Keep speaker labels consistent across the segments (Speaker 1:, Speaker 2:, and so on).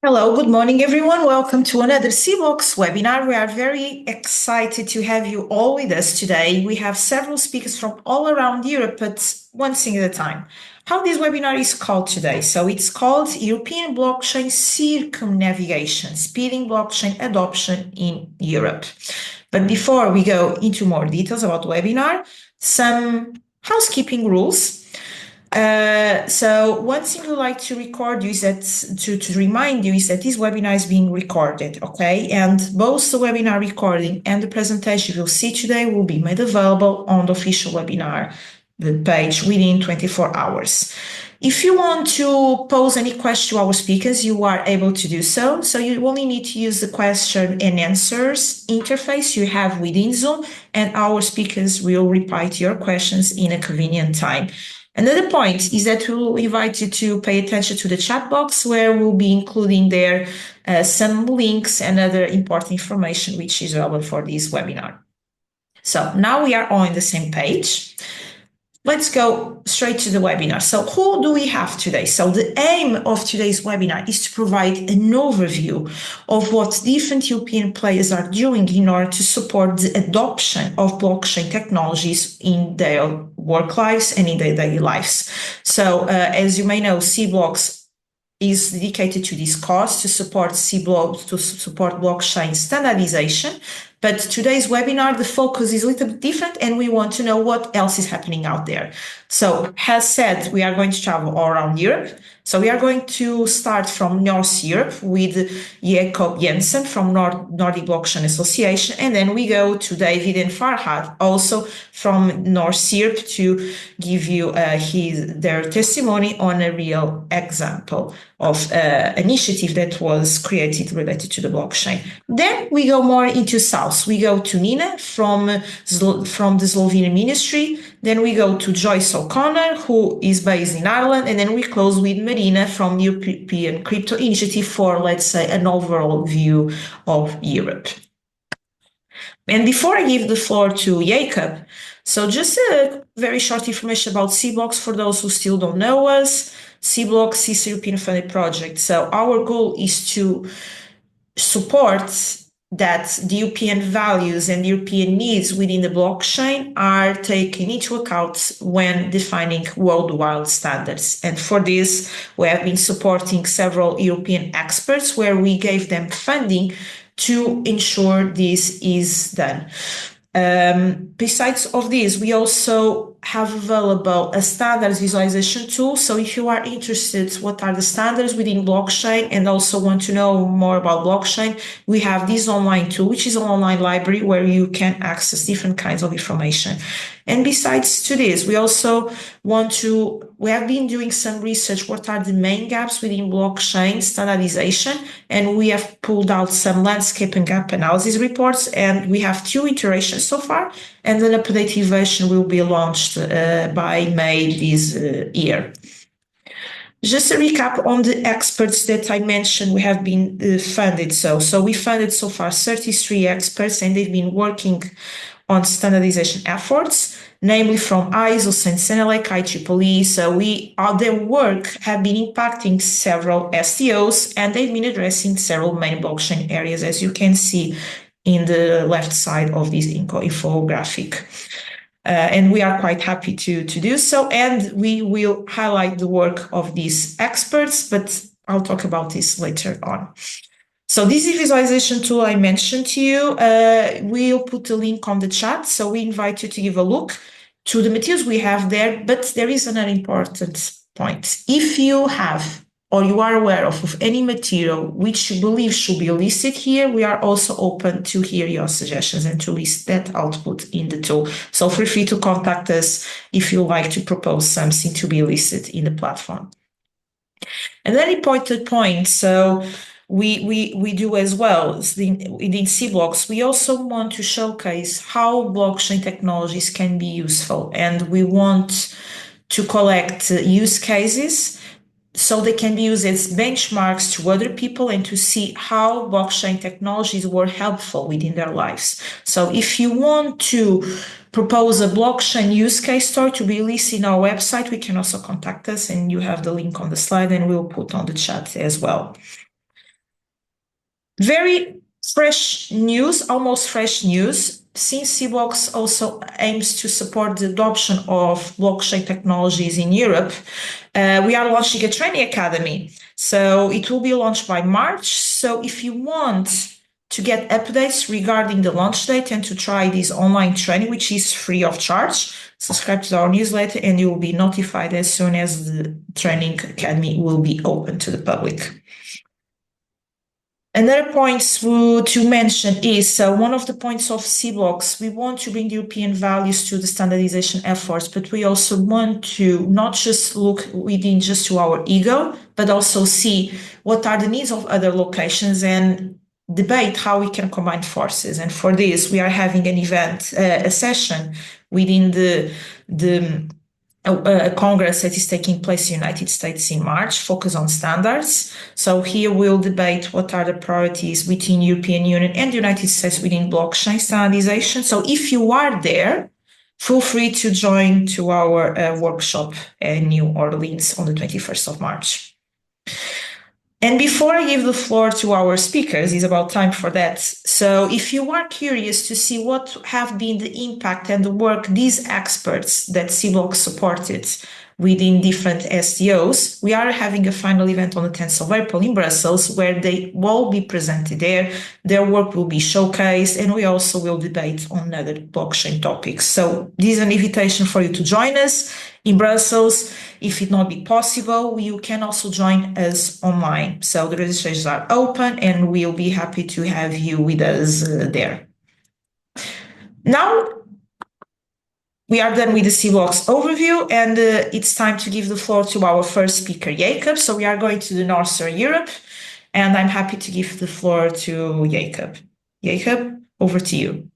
Speaker 1: Hello, good morning, everyone. Welcome to another CBLOX webinar. We are very excited to have you all with us today. We have several speakers from all around Europe, but one thing at a time. How this webinar is called today? So it's called European Blockchain Circumnavigation, Speeding Blockchain Adoption in Europe. But before we go into more details about the webinar, some housekeeping rules. So one thing we'd like to record you is that to remind you is that this webinar is being recorded, okay? And both the webinar recording and the presentation you'll see today will be made available on the official webinar page within 24 hours. If you want to pose any question to our speakers, you are able to do so. So you only need to use the question and answers interface you have within Zoom, and our speakers will reply to your questions in a convenient time. Another point is that we'll invite you to pay attention to the chat box, where we'll be including there some links and other important information which is relevant for this webinar. So now we are on the same page. Let's go straight to the webinar. So who do we have today? So the aim of today's webinar is to provide an overview of what different European players are doing in order to support the adoption of blockchain technologies in their work lives and in their daily lives. So as you may know, CBLOX is dedicated to this cause to support blockchain standardization. But today's webinar, the focus is a little bit different, and we want to know what else is happening out there. So, as said, we are going to travel all around Europe. So we are going to start from North Europe with Jacob Jensen from Nordic Blockchain Association, and then we go to David and Farhad, also from North Europe, to give you their testimony on a real example of initiative that was created related to the blockchain. Then we go more into South. We go to Nina from the Slovenian Ministry. Then we go to Joyce O'Connor, who is based in Ireland. And then we close with Marina from the European Crypto Initiative for, let's say, an overall view of Europe. And before I give the floor to Jacob, so just a very short information about CBLOX for those who still don't know us. CBLOX is a European funded project. So our goal is to support that the European values and European needs within the blockchain are taken into account when defining worldwide standards. And for this, we have been supporting several European experts where we gave them funding to ensure this is done. Besides of this, we also have available a standards visualization tool. So if you are interested, what are the standards within blockchain and also want to know more about blockchain, we have this online tool, which is an online library where you can access different kinds of information. And besides to this, we have been doing some research, what are the main gaps within blockchain standardization, and we have pulled out some landscape and gap analysis reports, and we have 2 iterations so far, and an updated version will be launched by May this year. Just a recap on the experts that I mentioned we have been funded. So we funded so far 33 experts, and they've been working on standardization efforts, namely from ISO, Sensenelec, IEEE. So their work have been impacting several STOs, and they've been addressing several main blockchain areas, as you can see in the left side of this infographic. And we are quite happy to do so. And we will highlight the work of these experts, but I'll talk about this later on. So this visualization tool I mentioned to you, we'll put a link on the chat. So we invite you to give a look to the materials we have there. But there is another important point. If you have or you are aware of any material which you believe should be listed here, we are also open to hear your suggestions and to list that output in the tool. So feel free to contact us if you like to propose something to be listed in the platform. Another important point, so we do as well within CBLOX, we also want to showcase how blockchain technologies can be useful, and we want to collect use cases so they can be used as benchmarks to other people and to see how blockchain technologies were helpful within their lives. So if you want to propose a blockchain use case story to be listed in our website, we can also contact us, and you have the link on the slide, and we'll put on the chat as well. Very fresh news, almost fresh news. Since CBlox also aims to support the adoption of blockchain technologies in Europe, we are launching a training academy. So it will be launched by March. So if you want to get updates regarding the launch date and to try this online training, which is free of charge, subscribe to our newsletter and you will be notified as soon as the training academy will be open to the public. Another point to mention is one of the points of CBlox, we want to bring European values to the standardization efforts, but we also want to not just look within just to our ego, but also see what are the needs of other locations and debate how we can combine forces. And for this, we are having an event, a session within a congress that is taking place in the United States in March, focus on standards. So here we'll debate what are the priorities within European Union and the United States within blockchain standardization. So if you are there, feel free to join to our workshop in New Orleans on the 21st of March. And before I give the floor to our speakers, it's about time for that. So if you are curious to see what have been the impact and the work these experts that CBlox supported within different SDOs, we are having a final event on the 10th of April in Brussels where they will be presented there. Their work will be showcased and we also will debate on other blockchain topics. So this is an invitation for you to join us in Brussels. If it not be possible, you can also join us online. So the registrations are open and we'll be happy to have you with us there. Now, we are done with the CBlox overview and it's time to give the floor to our first speaker, Jacob. So we are going to the Northern Europe and I'm happy to give the floor to Jacob. Jacob, over to you.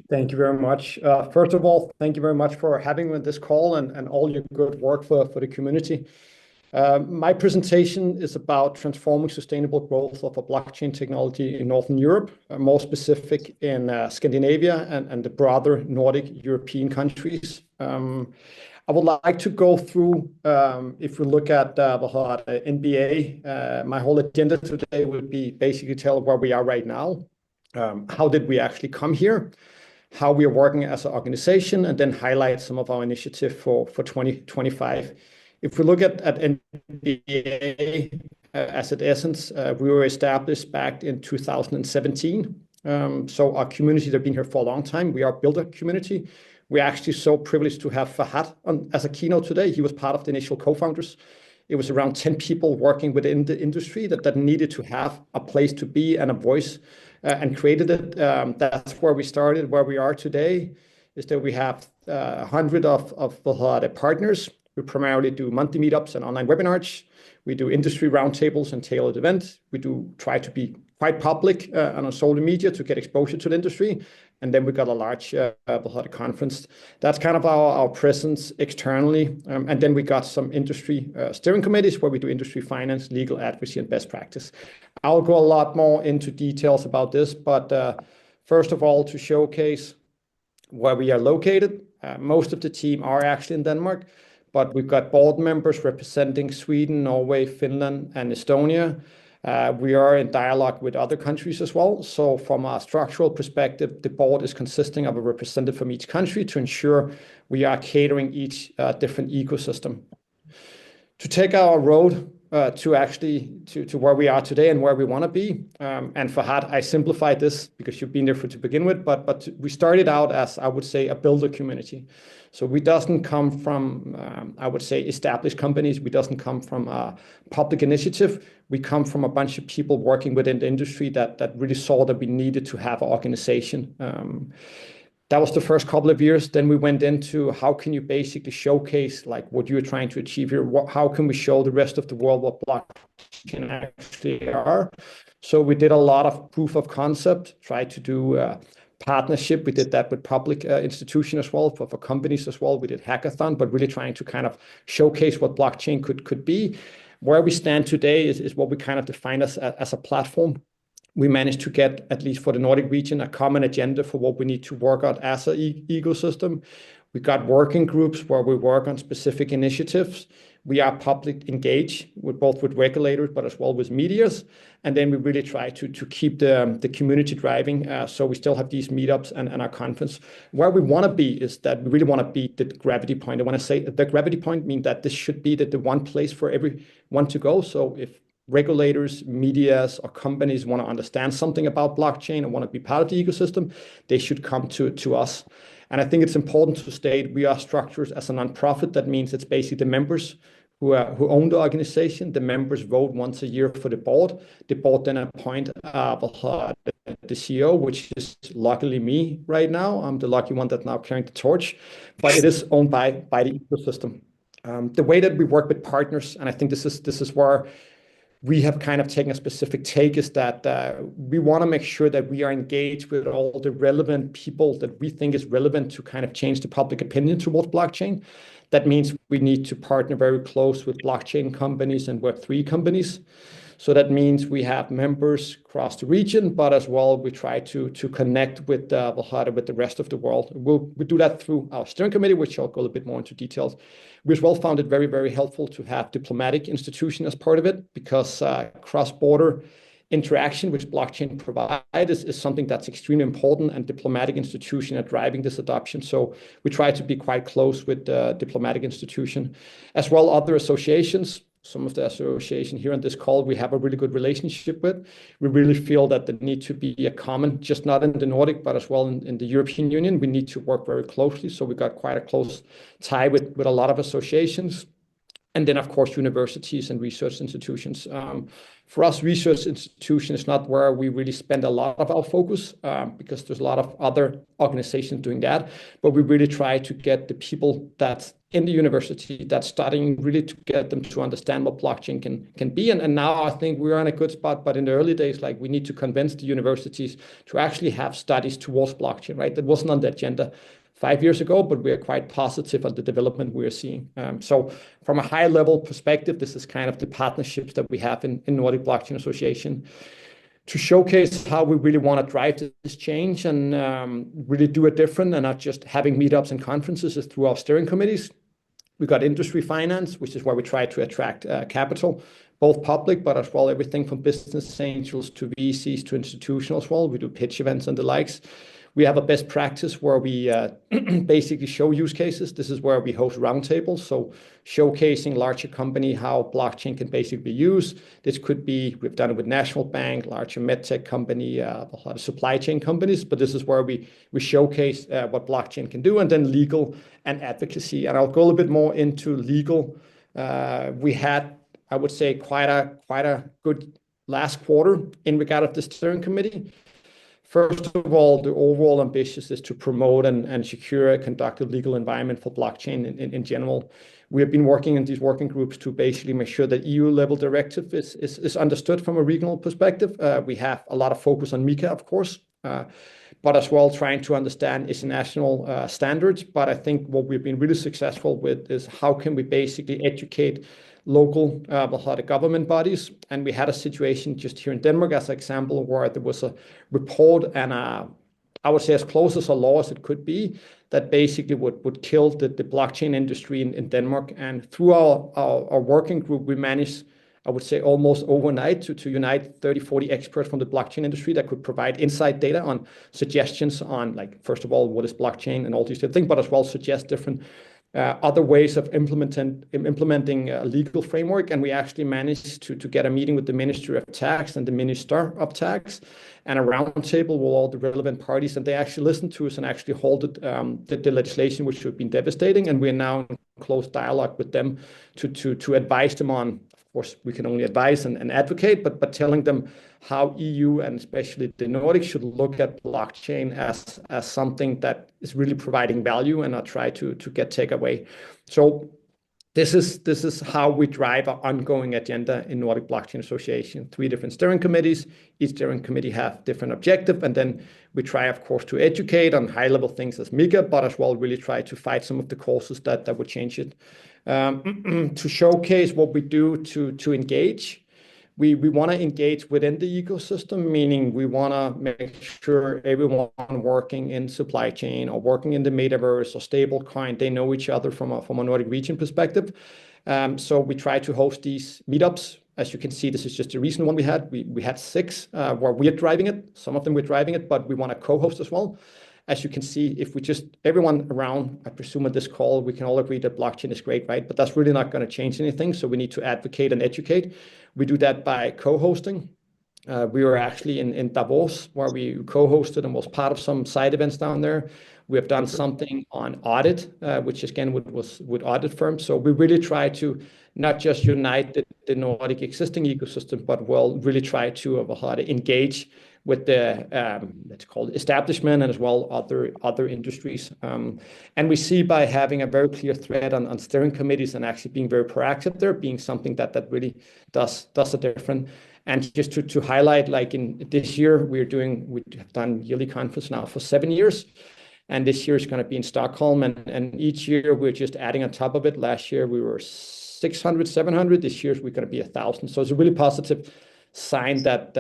Speaker 2: Thank you very much. First of all, thank you very much for having me on this call and all your good work for the community. My presentation is about transforming sustainable growth of a blockchain technology in Northern Europe, more specific in Scandinavia and the broader Nordic European countries. I would like to go through, if we look at the NBA, my whole agenda today would be basically tell where we are right now. How did we actually come here? How we are working as an organization, and then highlight some of our initiative for 2025. If we look at NBA as at essence, we were established back in 2017. So our community have been here for a long time. We are a builder community. We're actually so privileged to have Fahad as a keynote today. He was part of the initial co-founders. It was around 10 people working within the industry that needed to have a place to be and a voice. And created it. That's where we started. Where we are today is that we have 100 of the partners. We primarily do monthly meetups and online webinars. We do industry roundtables and tailored events. We do try to be quite public on social media to get exposure to the industry. And then we got a large conference. That's kind of our presence externally. And then we got some industry steering committees where we do industry finance, legal advocacy, and best practice. I'll go a lot more into details about this, but first of all, to showcase where we are located. Most of the team are actually in Denmark, but we've got board members representing Sweden, Norway, Finland, and Estonia. We are in dialogue with other countries as well. So from a structural perspective, the board is consisting of a representative from each country to ensure we are catering each different ecosystem. To take our road to where we are today and where we want to be. And Fahad, I simplified this because you've been there to begin with, but we started out as, I would say, a builder community. So we doesn't come from, I would say, established companies. We doesn't come from a public initiative. We come from a bunch of people working within the industry that really saw that we needed to have an organization. That was the first couple of years. Then we went into how can you basically showcase like what you're trying to achieve here? How can we show the rest of the world what blockchain actually are? So we did a lot of proof of concept, tried to do partnership. We did that with public institutions as well, for companies as well. We did hackathon, but really trying to kind of showcase what blockchain could be. Where we stand today is what we kind of define as a platform. We managed to get, at least for the Nordic region, a common agenda for what we need to work on as an ecosystem. We got working groups where we work on specific initiatives. we are public engaged with both with regulators, but as well with medias. And then we really try to keep the community driving. So we still have these meetups and our conference. Where we want to be is that we really want to be the gravity point. I want to say the gravity point means that this should be the one place for everyone to go. So if regulators, medias, or companies want to understand something about blockchain and want to be part of the ecosystem, they should come to us. And I think it's important to state we are structured as a nonprofit. That means it's basically the members who own the organization. The members vote once a year for the board. The board then appoint the CEO, which is luckily me right now. I'm the lucky one that's now carrying the torch, but it is owned by the ecosystem. The way that we work with partners, and I think this is where we have kind of taken a specific take, is that we want to make sure that we are engaged with all the relevant people that we think is relevant to kind of change the public opinion towards blockchain. That means we need to partner very close with blockchain companies and Web3 companies. So that means we have members across the region, but as well, we try to connect with the rest of the world. We do that through our steering committee, which I'll go a little bit more into details. We as well found it very, very helpful to have diplomatic institution as part of it, because cross-border interaction which blockchain provides is something that's extremely important, and diplomatic institutions are driving this adoption. So we try to be quite close with the diplomatic institution. As well, other associations, some of the association here on this call, we have a really good relationship with. We really feel that there need to be a common, just not in the Nordic, but as well in the European Union, we need to work very closely. So we got quite a close tie with a lot of associations. And then, of course, universities and research institutions. For us, research institution is not where we really spend a lot of our focus, because there's a lot of other organizations doing that. But we really try to get the people that's in the university that's studying, really to get them to understand what blockchain can be. And now I think we're in a good spot. But in the early days, like, we need to convince the universities to actually have studies towards blockchain, right? That wasn't on the agenda 5 years ago, but we are quite positive on the development we are seeing. So from a high level perspective, this is kind of the partnerships that we have in Nordic Blockchain Association to showcase how we really want to drive this change and really do it different, and not just having meetups and conferences is through our steering committees. We got industry finance, which is where we try to attract capital, both public, but as well everything from business angels to VCs to institutional as well. We do pitch events and the likes. We have a best practice where we basically show use cases. This is where we host roundtables, so showcasing larger company how blockchain can basically be used. This could be, we've done it with National Bank, larger medtech company, a lot of supply chain companies, but this is where we showcase what blockchain can do, and then legal and advocacy. And I'll go a little bit more into legal. We had, I would say, quite a good last quarter in regard of the steering committee. First of all, the overall ambition is to promote and secure a conducive legal environment for blockchain in general. We have been working in these working groups to basically make sure that EU level directive is understood from a regional perspective. We have a lot of focus on MiCA, of course, but as well trying to understand international standards. But I think what we've been really successful with is how can we basically educate local government bodies. And we had a situation just here in Denmark as an example where there was a report and I would say as close as a law as it could be that basically would kill the blockchain industry in Denmark. And through our working group, we managed, I would say, almost overnight to unite 30, 40 experts from the blockchain industry that could provide insight data on suggestions on, like, first of all, what is blockchain and all these different things, but as well suggest different other ways of implementing a legal framework. And we actually managed to get a meeting with the Ministry of Tax and the Minister of Tax and a roundtable with all the relevant parties. And they actually listened to us and actually halted the legislation, which would have been devastating. And we're now in close dialogue with them to advise them on, of course, we can only advise and advocate, but telling them how EU and especially the Nordics should look at blockchain as something that is really providing value and not try to get takeaway. So this is how we drive our ongoing agenda in Nordic Blockchain Association. 3 different steering committees. Each steering committee have different objectives, and then we try, of course, to educate on high-level things as MiCA, but as well really try to fight some of the causes that would change it. To showcase what we do to engage. We want to engage within the ecosystem, meaning we want to make sure everyone working in supply chain or working in the metaverse or stablecoin, they know each other from a Nordic region perspective. So we try to host these meetups. As you can see, this is just a recent one we had. We had 6 where we're driving it. Some of them we're driving it, but we want to co-host as well. As you can see, if we just, everyone around, I presume at this call, we can all agree that blockchain is great, right? But that's really not going to change anything. So we need to advocate and educate. We do that by co-hosting. We were actually in Davos, where we co-hosted and was part of some side events down there. We have done something on audit, which again was with audit firms. So we really try to not just unite the Nordic existing ecosystem, but we'll really try to engage with the let's call it establishment and as well other industries. And we see by having a very clear thread on steering committees and actually being very proactive there, being something that really does a difference. And just to highlight, like in this year, we have done yearly conference now for 7 years. And this year is going to be in Stockholm. And each year we're just adding on top of it. Last year we were 600, 700. This year we're going to be 1,000. So it's a really positive sign that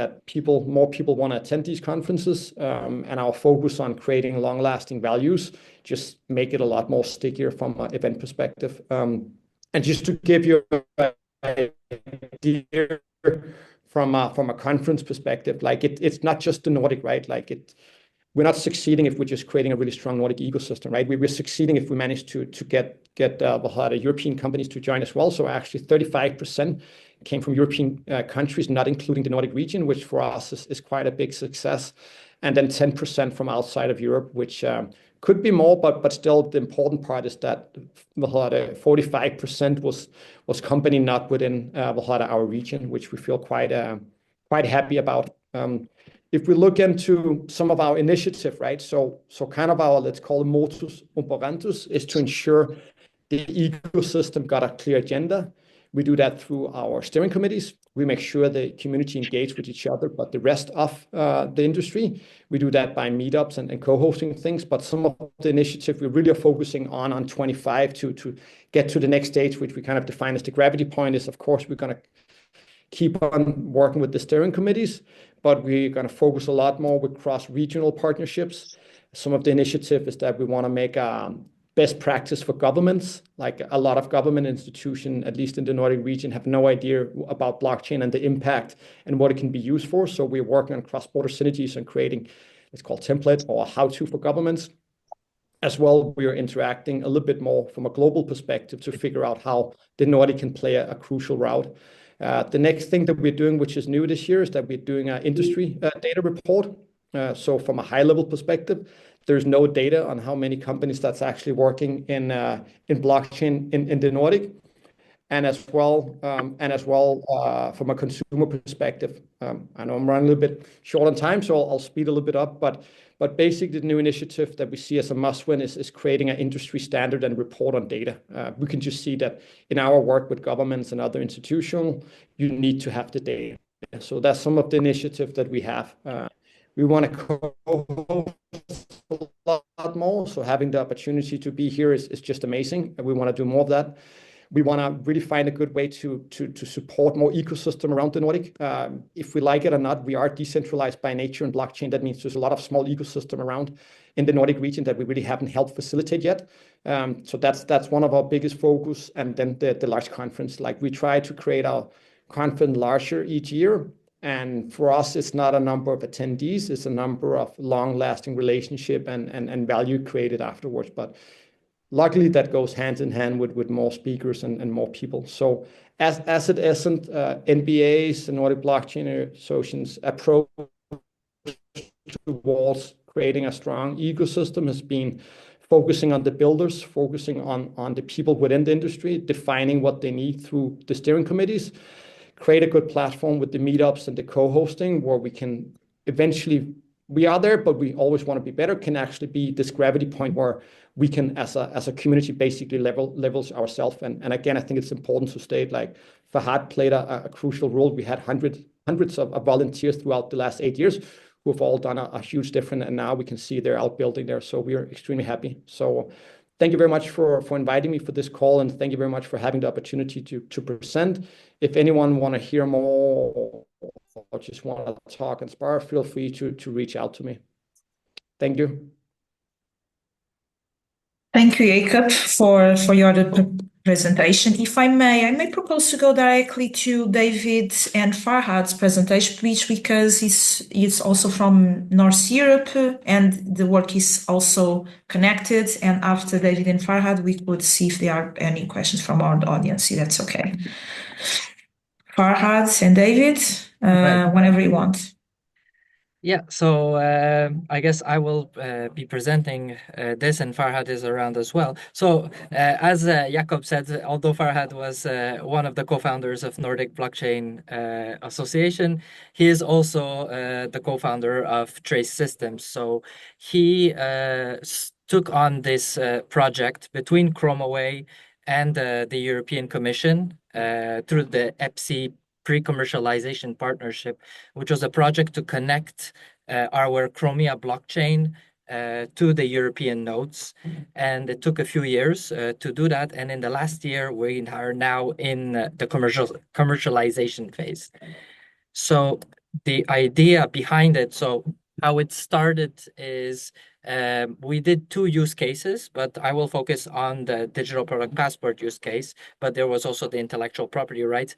Speaker 2: more people want to attend these conferences, and our focus on creating long-lasting values just make it a lot more stickier from an event perspective. And just to give you an idea from a conference perspective, like it's not just the Nordic, right? Like we're not succeeding if we're just creating a really strong Nordic ecosystem, right? We're succeeding if we manage to get European companies to join as well. So actually 35% came from European countries, not including the Nordic region, which for us is quite a big success. And then 10% from outside of Europe, which could be more, but still the important part is that 45% was company not within our region, which we feel quite happy about. If we look into some of our initiative, right? So kind of our, let's call it modus operandi, is to ensure the ecosystem got a clear agenda. We do that through our steering committees. We make sure the community engage with each other, but the rest of the industry, we do that by meetups and co-hosting things. But some of the initiative we really are focusing on 25 to get to the next stage, which we kind of define as the gravity point, is of course we're going to keep on working with the steering committees, but we're going to focus a lot more with cross-regional partnerships. Some of the initiative is that we want to make best practice for governments. Like a lot of government institutions, at least in the Nordic region, have no idea about blockchain and the impact and what it can be used for. So we're working on cross-border synergies and creating, it's called template or how-to for governments. As well, we are interacting a little bit more from a global perspective to figure out how the Nordic can play a crucial role. The next thing that we're doing, which is new this year, is that we're doing an industry data report. So from a high-level perspective, there's no data on how many companies that's actually working in blockchain in the Nordic, and as well from a consumer perspective. I know I'm running a little bit short on time, so I'll speed a little bit up. But basically, the new initiative that we see as a must-win is creating an industry standard and report on data. We can just see that in our work with governments and other institutions, you need to have the data. So that's some of the initiative that we have. We want to co-host a lot more. So having the opportunity to be here is just amazing. And we want to do more of that. We want to really find a good way to support more ecosystem around the Nordic. If we like it or not, we are decentralized by nature in blockchain. That means there's a lot of small ecosystem around in the Nordic region that we really haven't helped facilitate yet. So that's one of our biggest focus. And then the large conference, like we try to create our conference larger each year. And for us, it's not a number of attendees, it's a number of long-lasting relationship and value created afterwards. But luckily, that goes hand in hand with more speakers and more people. So as it isn't, NBA's, the Nordic Blockchain Association's approach towards creating a strong ecosystem has been focusing on the builders, focusing on the people within the industry, defining what they need through the steering committees, create a good platform with the meetups and the co-hosting where we can eventually, we are there, but we always want to be better, can actually be this gravity point where we can, as a community, basically levels ourselves. And again, I think it's important to state, like Fahad played a crucial role. We had hundreds of volunteers throughout the last 8 years who have all done a huge difference. And now we can see they're out building there. So we are extremely happy. So thank you very much for inviting me for this call. And thank you very much for having the opportunity to present. If anyone want to hear more or just want to talk and spar, feel free to reach out to me. Thank you.
Speaker 1: Thank you, Jacob, for your presentation. If I may propose to go directly to David and Farhad's presentation, which because it's also from North Europe and the work is also connected. And after David and Farhad, we could see if there are any questions from our audience. If that's okay. Farhad and David,
Speaker 3: Right.
Speaker 1: whenever you want.
Speaker 3: Yeah, so I guess I will be presenting this, and Farhad is around as well. So, as Jakob said, although Farhad was one of the co-founders of Nordic Blockchain Association, he is also the co-founder of Trace Systems. So, he took on this project between ChromaWay and the European Commission through the EPSI pre-commercialization partnership, which was a project to connect our Chromia blockchain to the European nodes. And it took a few years to do that. And in the last year, we are now in the commercialization phase. So the idea behind it, so how it started is we did two use cases, but I will focus on the digital product passport use case, but there was also the intellectual property rights.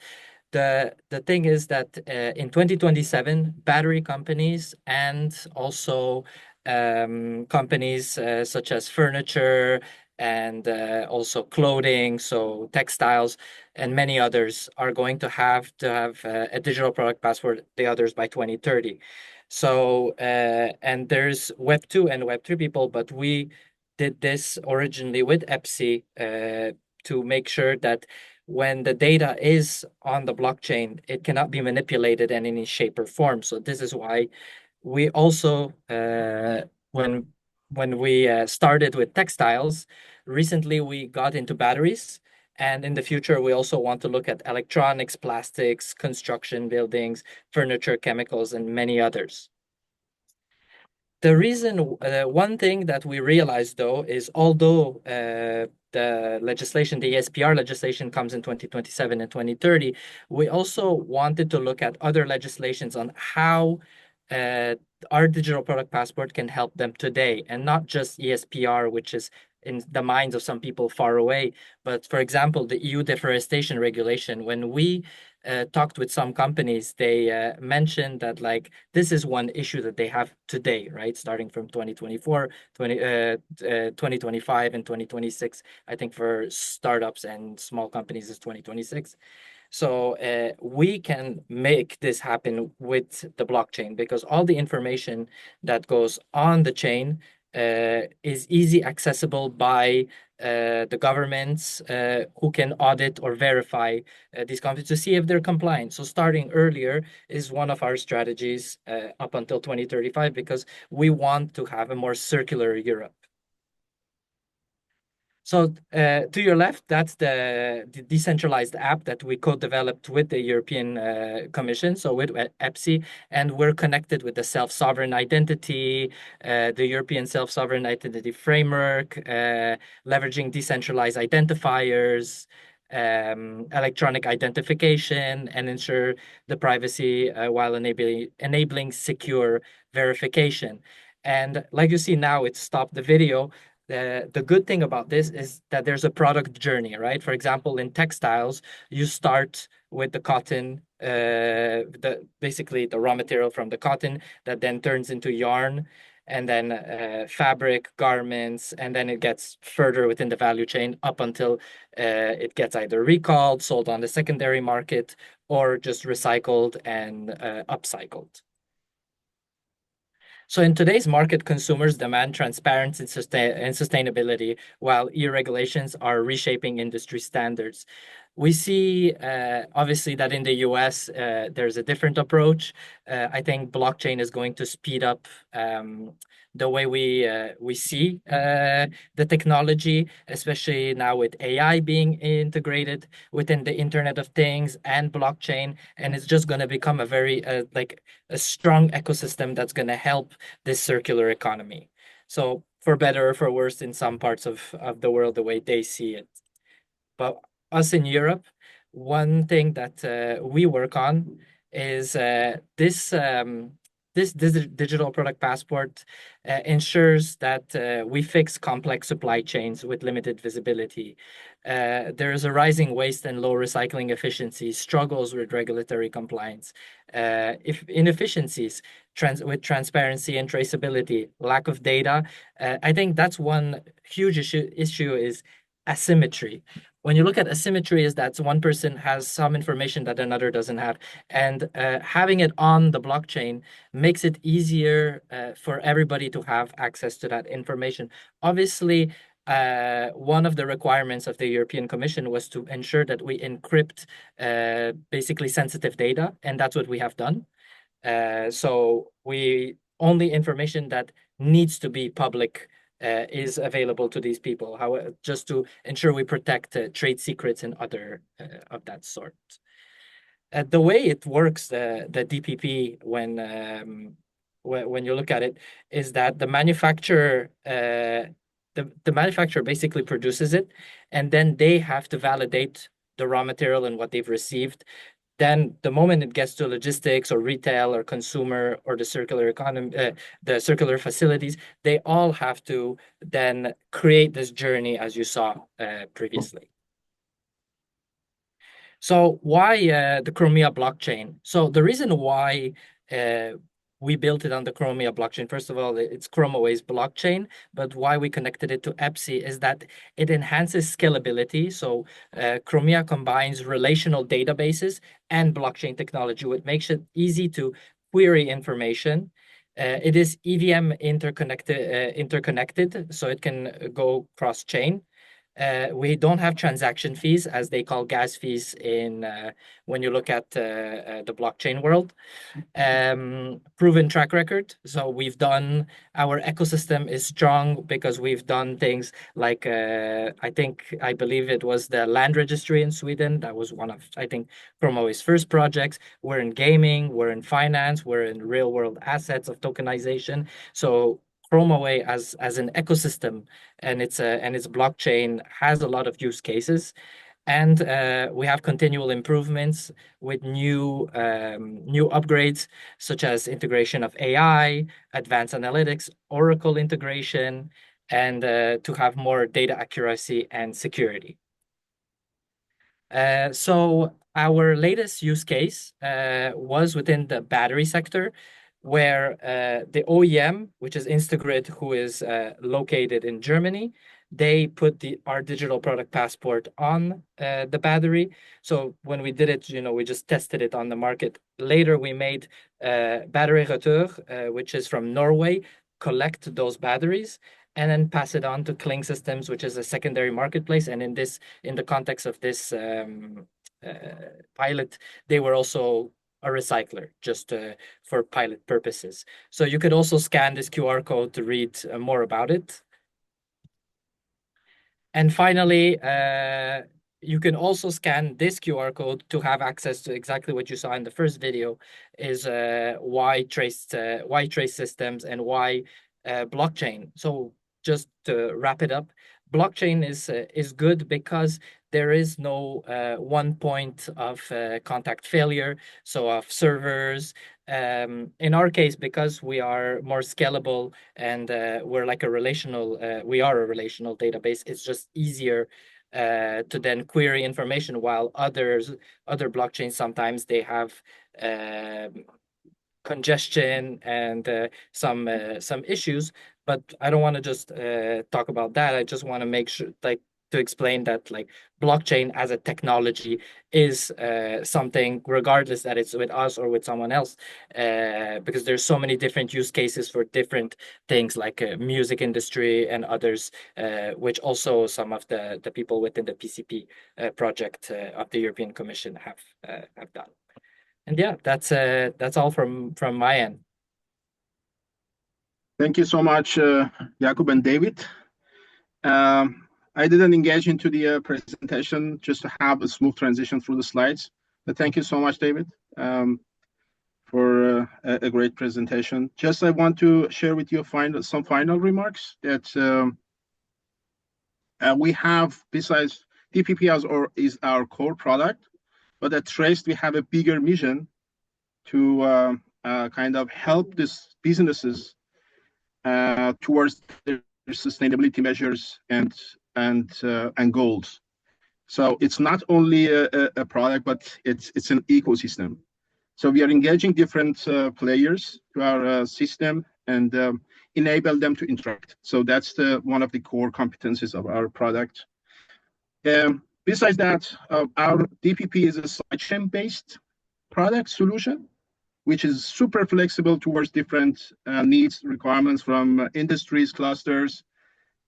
Speaker 3: The thing is that in 2027, battery companies and also companies such as furniture and also clothing, so textiles and many others are going to have a digital product passport, the others by 2030. So, and there's Web2 and Web3 people, but we did this originally with EPSI to make sure that when the data is on the blockchain, it cannot be manipulated in any shape or form. So this is why we also, when we started with textiles, recently we got into batteries. And in the future, we also want to look at electronics, plastics, construction, buildings, furniture, chemicals, and many others. The reason, one thing that we realized though, is although the legislation, the ESPR legislation comes in 2027 and 2030, we also wanted to look at other legislations on how our digital product passport can help them today, and not just ESPR, which is in the minds of some people far away. But for example, the EU deforestation regulation, when we talked with some companies, they mentioned that like this is one issue that they have today, right? Starting from 2024, 2025 and 2026, I think for startups and small companies is 2026. So we can make this happen with the blockchain because all the information that goes on the chain is easy accessible by the governments who can audit or verify these companies to see if they're compliant. So starting earlier is one of our strategies up until 2035 because we want to have a more circular Europe. So to your left, that's the decentralized app that we co-developed with the European Commission, so with EPSI, and we're connected with the self-sovereign identity, the European self-sovereign identity framework, leveraging decentralized identifiers, electronic identification, and ensure the privacy while enabling secure verification. And like you see now, it stopped the video. The good thing about this is that there's a product journey, right? For example, in textiles, you start with the cotton, basically the raw material from the cotton that then turns into yarn, and then fabric, garments, and then it gets further within the value chain up until it gets either recalled, sold on the secondary market, or just recycled and upcycled. So in today's market, consumers demand transparency and sustainability, while e-regulations are reshaping industry standards. We see, obviously, that in the US, there's a different approach. I think blockchain is going to speed up the way we see the technology, especially now with AI being integrated within the Internet of Things and blockchain. And it's just going to become a very, like a strong ecosystem that's going to help this circular economy. So for better or for worse in some parts of the world, the way they see it. But us in Europe, one thing that we work on is this this digital product passport ensures that we fix complex supply chains with limited visibility. There is a rising waste and low recycling efficiency, struggles with regulatory compliance, inefficiencies with transparency and traceability, lack of data. I think that's one huge issue is asymmetry. When you look at asymmetry, is that one person has some information that another doesn't have, and having it on the blockchain makes it easier for everybody to have access to that information. Obviously, one of the requirements of the European Commission was to ensure that we encrypt basically sensitive data, and that's what we have done. So we only information that needs to be public is available to these people, just to ensure we protect trade secrets and other of that sort. The way it works, the DPP, when you look at it, is that the manufacturer basically produces it, and then they have to validate the raw material and what they've received. Then the moment it gets to logistics or retail or consumer or the circular economy, the circular facilities, they all have to then create this journey as you saw previously. So why the Chromia blockchain? So the reason why we built it on the Chromia blockchain, first of all, it's ChromaWay's blockchain, but why we connected it to EPSI is that it enhances scalability. So Chromia combines relational databases and blockchain technology, which makes it easy to query information. It is EVM interconnected, so it can go cross-chain. We don't have transaction fees, as they call gas fees when you look at the blockchain world. Proven track record. So our ecosystem is strong because we've done things like, I believe it was the land registry in Sweden. That was one of, I think, ChromaWay's first projects. We're in gaming, we're in finance, we're in real world assets of tokenization. So ChromaWay as an ecosystem and its blockchain has a lot of use cases, and we have continual improvements with new upgrades such as integration of AI, advanced analytics, Oracle integration, and to have more data accuracy and security. So our latest use case was within the battery sector, where the OEM, which is Instagrid, who is located in Germany, they put our digital product passport on the battery. So when we did it, we just tested it on the market. Later, we made Battery Retour, which is from Norway, collect those batteries and then pass it on to Kling Systems, which is a secondary marketplace. And in the context of this pilot, they were also a recycler just for pilot purposes. So you could also scan this QR code to read more about it. And finally, you can also scan this QR code to have access to exactly what you saw in the first video, is why trace systems and why blockchain. So just to wrap it up, blockchain is good because there is no one point of contact failure, so of servers. In our case, because we are more scalable and we're like we are a relational database, it's just easier to then query information, while other blockchains, sometimes they have congestion and some issues. But I don't want to just talk about that. I just want to make sure, to explain that blockchain as a technology is something, regardless that it's with us or with someone else, because there's so many different use cases for different things, like music industry and others, which also some of the people within the PCP project of the European Commission have done. And yeah, that's all from my end.
Speaker 4: Thank you so much, Jakub and David. I didn't engage into the presentation just to have a smooth transition through the slides. But thank you so much, David, for a great presentation. Just I want to share with you some final remarks that we have, besides DPP is our core product, but at Traced we have a bigger mission to kind of help these businesses towards their sustainability measures and goals. So it's not only a product, but it's an ecosystem. So we are engaging different players to our system and enable them to interact. So that's one of the core competencies of our product. Besides that, our DPP is a sidechain-based product solution, which is super flexible towards different needs, requirements from industries, clusters,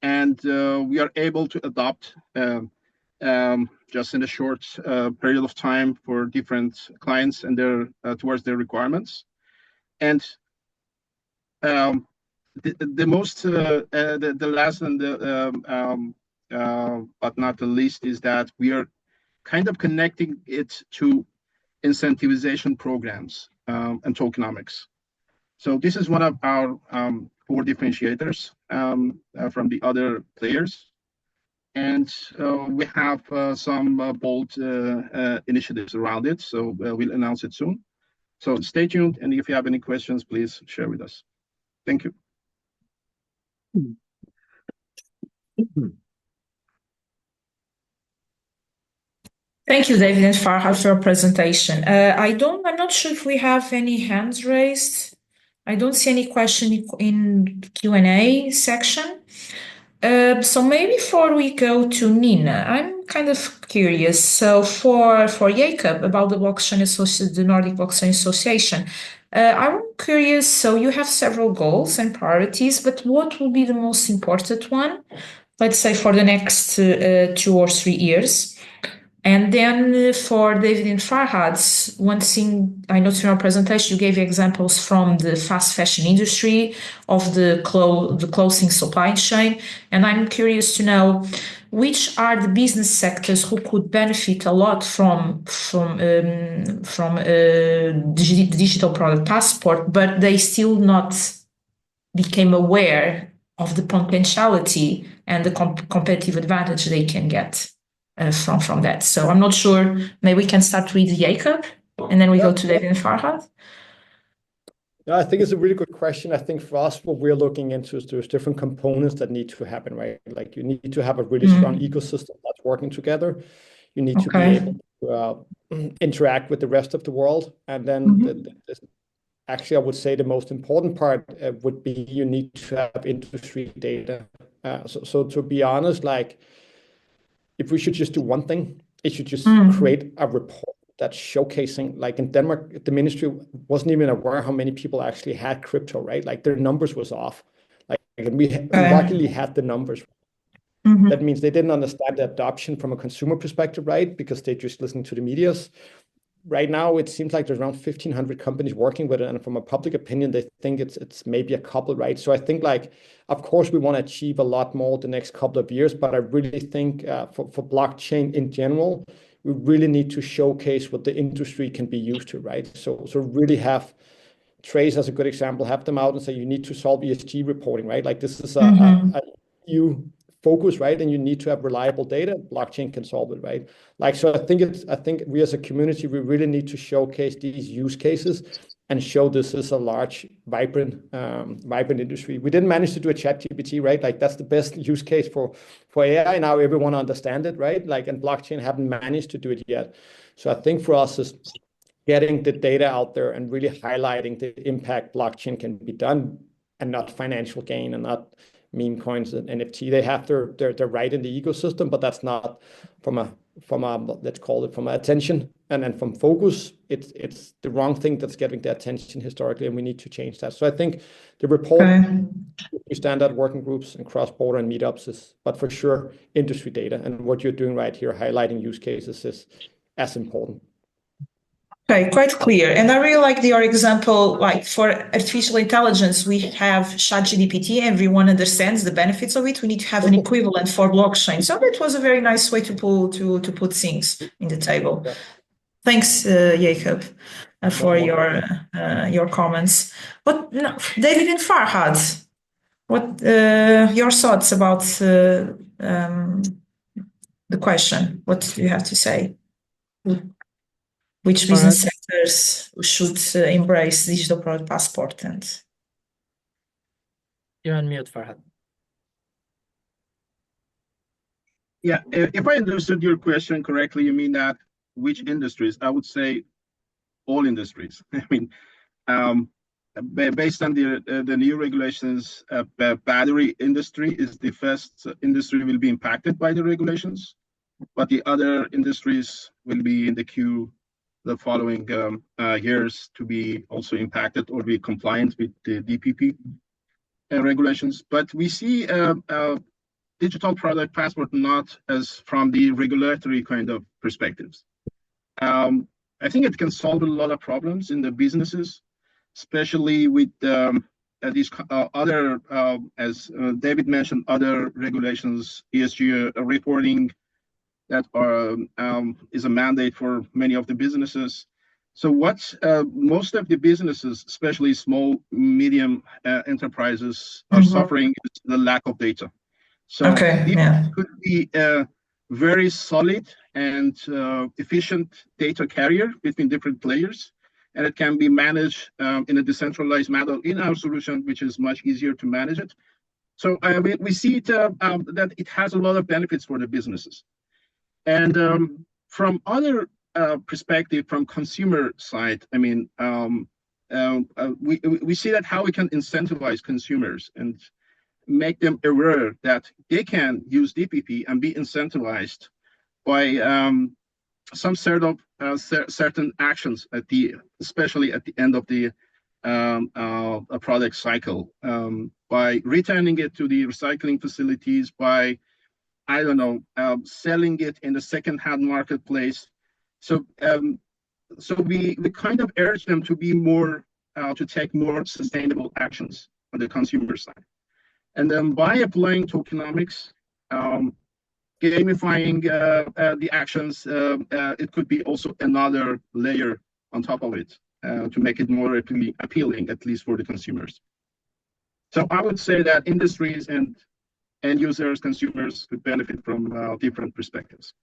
Speaker 4: and we are able to adopt just in a short period of time for different clients and their towards their requirements. And the last and but not the least is that we are kind of connecting it to incentivization programs and tokenomics. So this is one of our core differentiators from the other players. And we have some bold initiatives around it, so we'll announce it soon. So stay tuned, and if you have any questions, please share with us. Thank you.
Speaker 1: Thank you, David and Farhad, for your presentation. I'm not sure if we have any hands raised. I don't see any question in Q&A section. So maybe before we go to Nina, I'm kind of curious. So for Jacob about the blockchain association, the Nordic Blockchain Association, I'm curious. So you have several goals and priorities, but what will be the most important one? Let's say for the next 2 or 3 years. And then for David and Farhad, one thing I noticed in our presentation, you gave examples from the fast fashion industry of the clothing supply chain. And I'm curious to know which are the business sectors who could benefit a lot from digital product passport, but they still not became aware of the potentiality and the competitive advantage they can get from that. So I'm not sure, maybe we can start with Jacob and then we go to David and Farhad.
Speaker 2: Yeah, I think it's a really good question. I think for us, what we're looking into is there's different components that need to happen, right? Like you need to have a really strong ecosystem that's working together. You need to be able to interact with the rest of the world. And then actually, I would say the most important part would be you need to have industry data. So to be honest, like if we should just do one thing, it should just create a report that's showcasing, like in Denmark, the ministry wasn't even aware how many people actually had crypto, right? Like their numbers was off. Like and we luckily had the numbers. That means they didn't understand the adoption from a consumer perspective, right? Because they just listened to the medias. Right now, it seems like there's around 1,500 companies working with it, and from a public opinion, they think it's maybe a couple, right? So I think, like, of course, we want to achieve a lot more the next couple of years, but I really think for blockchain in general, we really need to showcase what the industry can be used to, right? So really have Trace as a good example, have them out and say you need to solve ESG reporting, right? Like this is a new focus, right? And you need to have reliable data. Blockchain can solve it, right? Like, so I think we as a community, we really need to showcase these use cases and show this is a large, vibrant industry. We didn't manage to do a ChatGPT, right? Like that's the best use case for AI. Now everyone understand it, right? Like, and blockchain haven't managed to do it yet. So I think for us is getting the data out there and really highlighting the impact blockchain can be done and not financial gain and not meme coins and NFT. They have their right in the ecosystem, but that's not from a let's call it from attention and then from focus. It's the wrong thing that's getting the attention historically, and we need to change that. So I think the report, we stand at working groups and cross-border and meetups is, but for sure industry data and what you're doing right here, highlighting use cases is as important.
Speaker 1: Okay, quite clear. And I really like your example, like for artificial intelligence, we have ChatGPT, everyone understands the benefits of it. We need to have an equivalent for blockchain. So that was a very nice way to put things in the table. Yeah. Thanks, Jacob, for your comments. But no, David and Farhad, what your thoughts about the question? What do you have to say? Which business sector users should embrace digital product passport. And
Speaker 3: you're on mute, Farhad.
Speaker 4: Yeah, if I understood your question correctly, you mean that which industries? I would say all industries. I mean, based on the new regulations, battery industry is the first industry will be impacted by the regulations, but the other industries will be in the queue the following years to be also impacted or be compliant with the DPP regulations. But we see digital product passport not as from the regulatory kind of perspectives. I think it can solve a lot of problems in the businesses, especially with these other, as David mentioned, other regulations, ESG reporting that are is a mandate for many of the businesses. So what most of the businesses, especially small, medium enterprises, are suffering is the lack of data. So it could be a very solid and efficient data carrier between different players, and it can be managed in a decentralized manner in our solution, which is much easier to manage it. So we see it, that it has a lot of benefits for the businesses. And from other perspective, from consumer side, I mean, we see that how we can incentivize consumers and make them aware that they can use DPP and be incentivized by some sort of certain actions especially at the end of the product cycle, by returning it to the recycling facilities, by I don't know, selling it in the second-hand marketplace. So we kind of urge them to be more to take more sustainable actions on the consumer side. And then by applying tokenomics, gamifying the actions, it could be also another layer on top of it to make it more appealing, at least for the consumers. So I would say that industries and end users, consumers could benefit from different perspectives.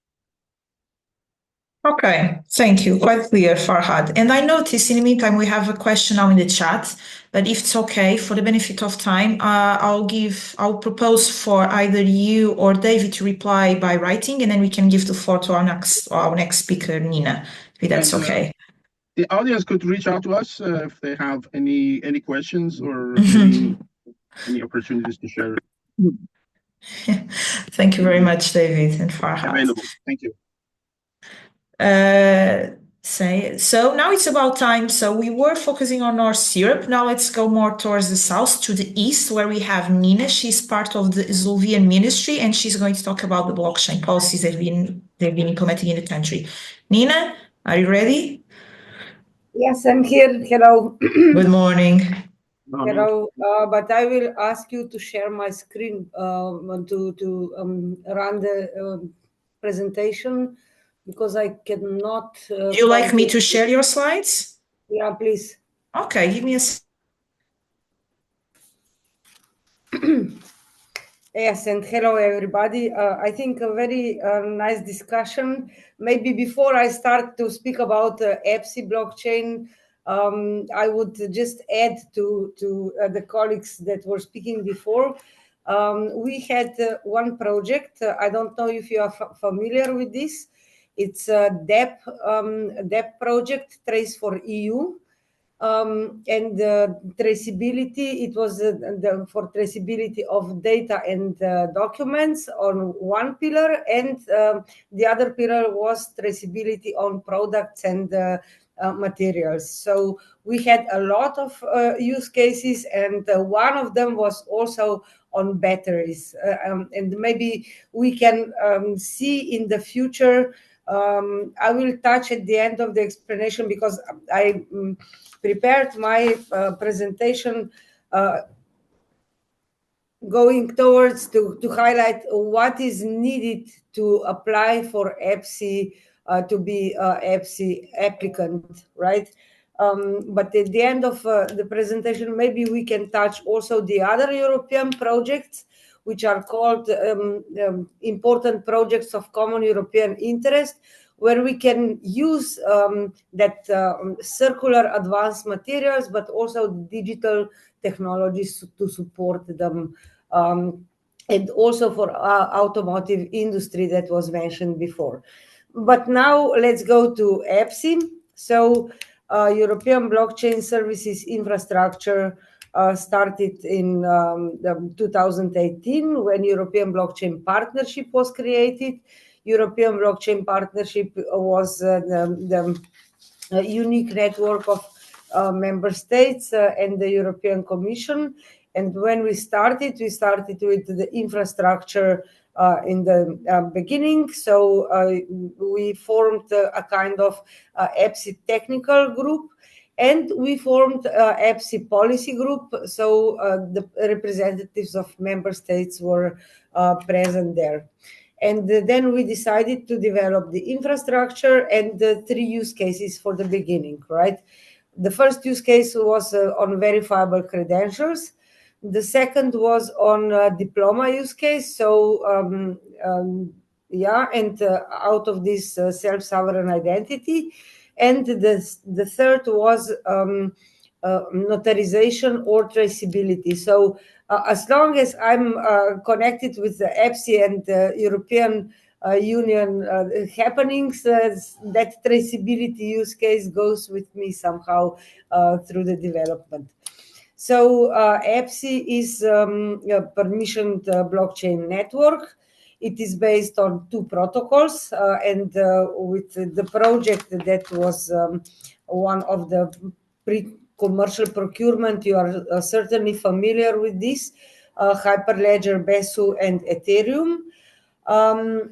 Speaker 1: Okay, thank you. Quite clear, Farhad. And I noticed in the meantime, we have a question now in the chat, but if it's okay, for the benefit of time, I'll propose for either you or David to reply by writing, and then we can give the floor to our next speaker, Nina, if that's okay.
Speaker 4: The audience could reach out to us if they have any questions or any opportunities to share.
Speaker 1: Thank you very much, David and Farhad.
Speaker 4: Available. Thank you.
Speaker 1: So now it's about time. So we were focusing on North Europe. Now let's go more towards the south, to the east, where we have Nina. She's part of the Slovenian ministry, and she's going to talk about the blockchain policies they've been implementing in the country. Nina, are you ready?
Speaker 5: Yes, I'm here. Hello.
Speaker 1: Good morning.
Speaker 5: Hello, but I will ask you to share my screen to run the presentation, because I cannot.
Speaker 1: Do you like me to share your slides?
Speaker 5: Yeah, please.
Speaker 1: Okay, give me a.
Speaker 5: Yes, and hello everybody. I think a very nice discussion. Maybe before I start to speak about EPSI blockchain, I would just add to the colleagues that were speaking before. We had one project. I don't know if you are familiar with this. It's a DEP project, Trace for EU. And traceability, it was for traceability of data and documents on one pillar, and the other pillar was traceability on products and materials. So we had a lot of use cases, and one of them was also on batteries. And maybe we can see in the future. I will touch at the end of the explanation, because I prepared my presentation going towards to highlight what is needed to apply for EPSI to be EPSI applicant, right? But at the end of the presentation, maybe we can touch also the other European projects, which are called important projects of common European interest, where we can use that circular advanced materials, but also digital technologies to support them. And also for automotive industry that was mentioned before. But now let's go to EPSI. So European Blockchain Services Infrastructure started in 2018 when European Blockchain Partnership was created. European Blockchain Partnership was the unique network of member states and the European Commission. And when we started with the infrastructure in the beginning. So we formed a kind of EPSI technical group, and we formed EPSI policy group. So the representatives of member states were present there. And then we decided to develop the infrastructure and the 3 use cases for the beginning, right? The first use case was on verifiable credentials. The second was on diploma use case. So, out of this self-sovereign identity. And the third was notarization or traceability. So as long as I'm connected with the EPSI and the European Union happenings, that traceability use case goes with me somehow through the development. So EPSI is a permissioned blockchain network. It is based on 2 protocols, and with the project that was one of the pre-commercial procurement, you are certainly familiar with this, Hyperledger, Besu, and Ethereum.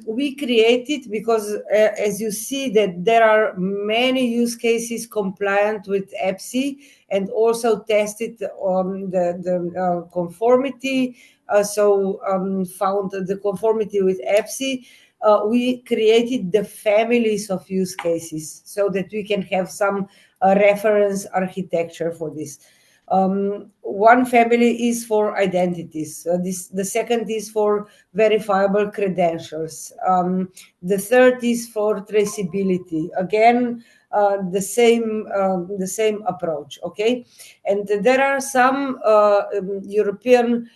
Speaker 5: We created because, as you see, that there are many use cases compliant with EPSI and also tested on the conformity. Found the conformity with EPSI. We created the families of use cases so that we can have some reference architecture for this. One family is for identities. The second is for verifiable credentials. The third is for traceability. Again, the same approach. Okay, and there are some European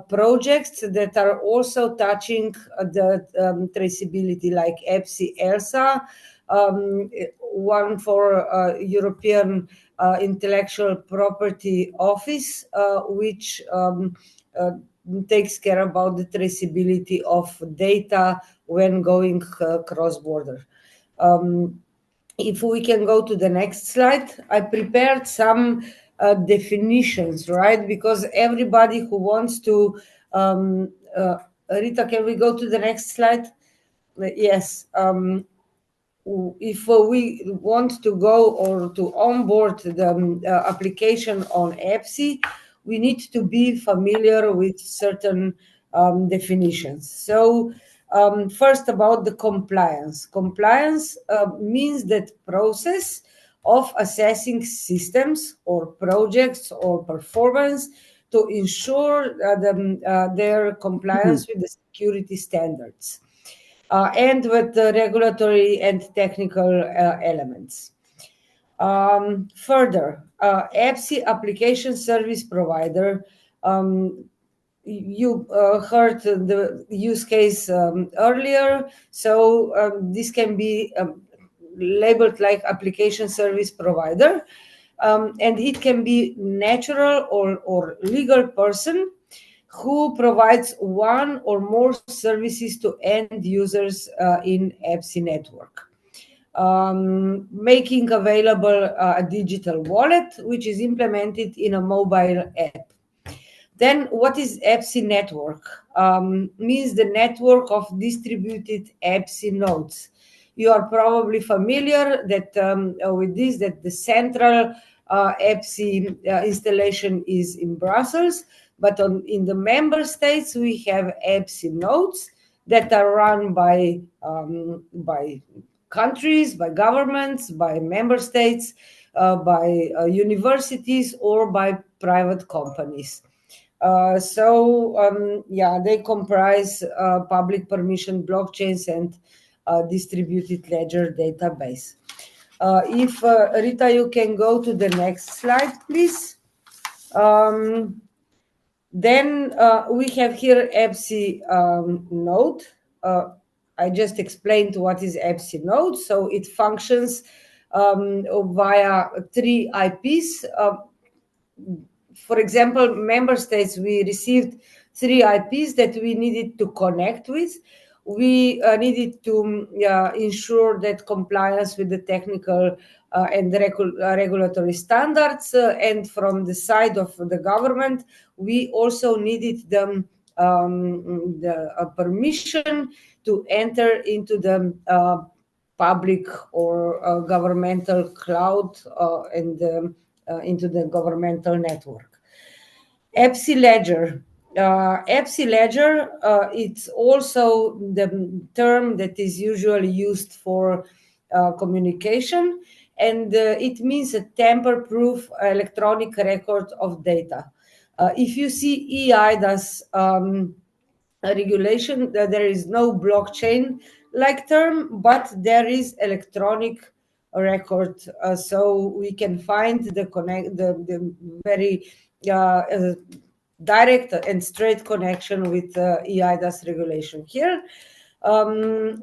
Speaker 5: projects that are also touching the traceability, like EPSI ELSA. One for European Intellectual Property Office, which takes care about the traceability of data when going cross-border. If we can go to the next slide, I prepared some definitions, right? Because everybody who wants to, Rita, can we go to the next slide? Yes. If we want to go or to onboard the application on EPSI, we need to be familiar with certain definitions. So first, about the compliance. Compliance means that process of assessing systems or projects or performance to ensure their compliance with the security standards. And with the regulatory and technical elements. Further, EPSI application service provider, you heard the use case earlier, so this can be labeled like application service provider, and it can be natural or legal person who provides one or more services to end users in EPSI network. Making available a digital wallet, which is implemented in a mobile app. Then what is EPSI network? Means the network of distributed EPSI nodes. You are probably familiar that with this, that the central EPSI installation is in Brussels, but in the member states, we have EPSI nodes that are run by countries, by governments, by member states, by universities, or by private companies. They comprise public permission blockchains and distributed ledger database. If Rita, you can go to the next slide, please. Then we have here EPSI node. I just explained what is EPSI node. So it functions via 3 IPs. For example, member states, we received 3 IPs that we needed to connect with. We needed to ensure that compliance with the technical and regulatory standards. And from the side of the government, we also needed the permission to enter into the public or governmental cloud and into the governmental network. EPSI Ledger. EPSI Ledger, it's also the term that is usually used for communication, and it means a tamper-proof electronic record of data. If you see eIDAS regulation, there is no blockchain-like term, but there is electronic record, so we can find the very direct and straight connection with eIDAS regulation here. And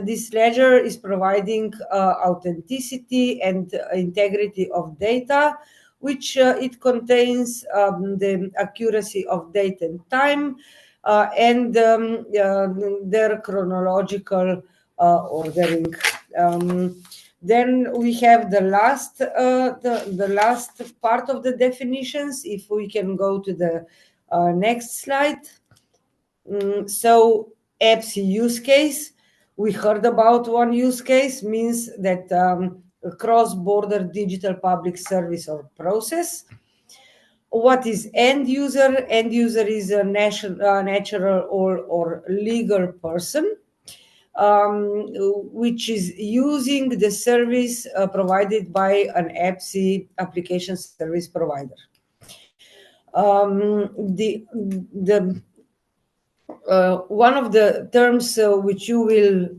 Speaker 5: this ledger is providing authenticity and integrity of data, which it contains the accuracy of date and time and their chronological ordering. Then we have the last part of the definitions. If we can go to the next slide. So EPSI use case. We heard about one use case, means that a cross-border digital public service or process. What is end user? End user is a natural or legal person, which is using the service provided by an EPSI application service provider. One of the terms which you will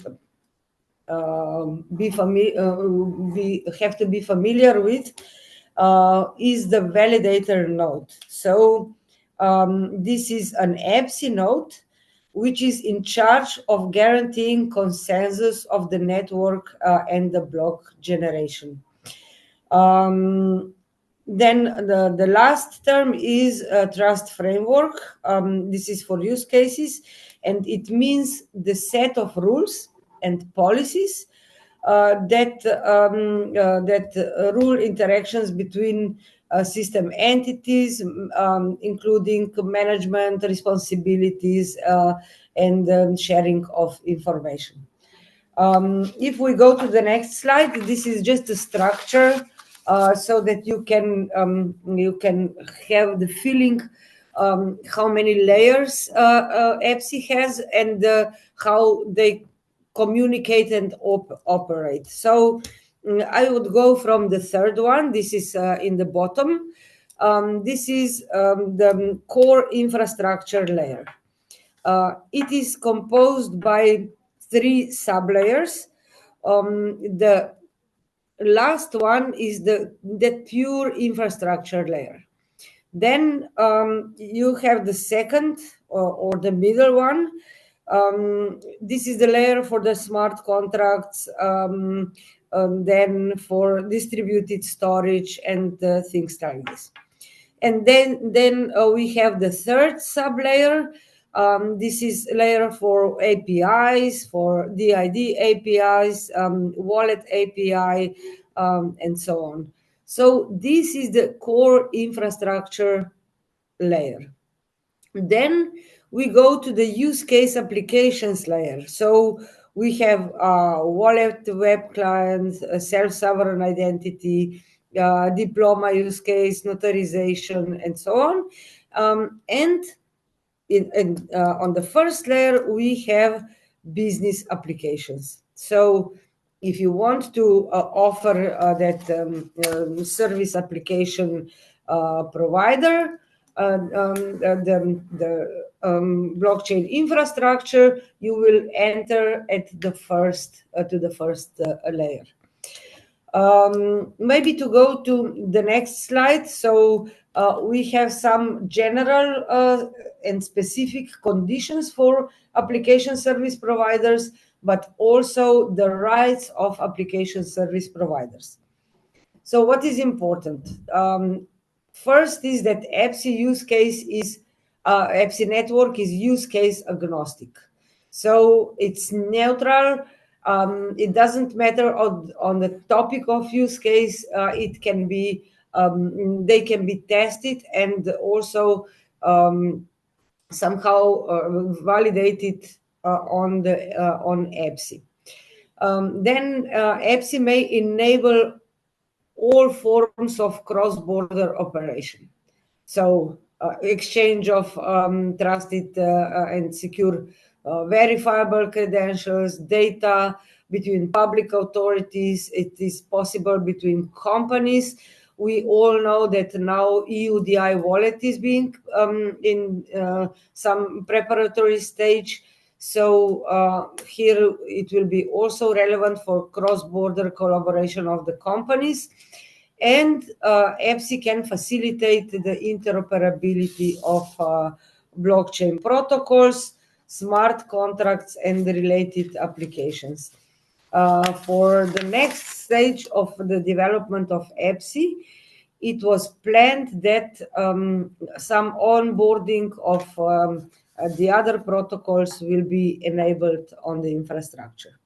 Speaker 5: have to be familiar with is the validator node. So this is an EPSI node which is in charge of guaranteeing consensus of the network and the block generation. Then the last term is a trust framework. This is for use cases, and it means the set of rules and policies that rule interactions between system entities, including management responsibilities and sharing of information. If we go to the next slide, this is just a structure so that you can have the feeling how many layers EPSI has and how they communicate and operate. So I would go from the third one. This is in the bottom. This is the core infrastructure layer. It is composed by 3 sublayers. The last one is the pure infrastructure layer. Then you have the second or the middle one. This is the layer for the smart contracts, then for distributed storage and things like this. And then we have the third sublayer. This is layer for APIs, for DID APIs, wallet API, and so on. So this is the core infrastructure layer. Then we go to the use case applications layer. So we have wallet, web clients, self-sovereign identity, diploma use case, notarization, and so on. And on the first layer, we have business applications. So if you want to offer that service application provider, the blockchain infrastructure, you will enter at the first to the first layer. Maybe to go to the next slide. So we have some general and specific conditions for application service providers, but also the rights of application service providers. So what is important? First is that EPSI use case is EPSI network is use case agnostic. So it's neutral. It doesn't matter on the topic of use case. It can be they can be tested and also somehow validated on EPSI. Then EPSI may enable all forms of cross-border operation. So exchange of trusted and secure verifiable credentials, data between public authorities. It is possible between companies. We all know that now EUDI wallet is being in some preparatory stage. So here it will be also relevant for cross-border collaboration of the companies. And EPSI can facilitate the interoperability of blockchain protocols, smart contracts, and related applications. For the next stage of the development of EPSI, it was planned that some onboarding of the other protocols will be enabled on the infrastructure.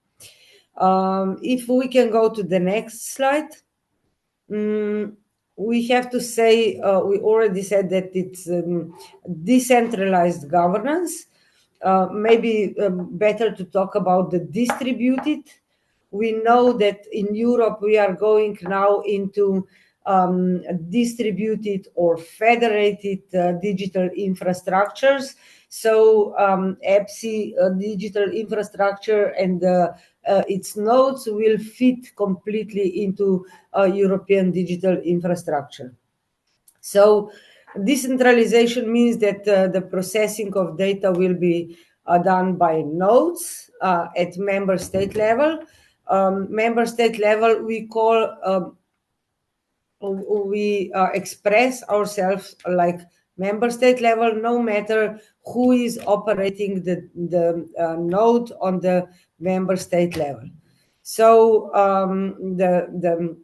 Speaker 5: If we can go to the next slide. We have to say, we already said that it's decentralized governance. Maybe better to talk about the distributed. We know that in Europe we are going now into distributed or federated digital infrastructures. So EPSI digital infrastructure and its nodes will fit completely into European digital infrastructure. So decentralization means that the processing of data will be done by nodes at member state level. Member state level, we express ourselves like member state level, no matter who is operating the node on the member state level. So the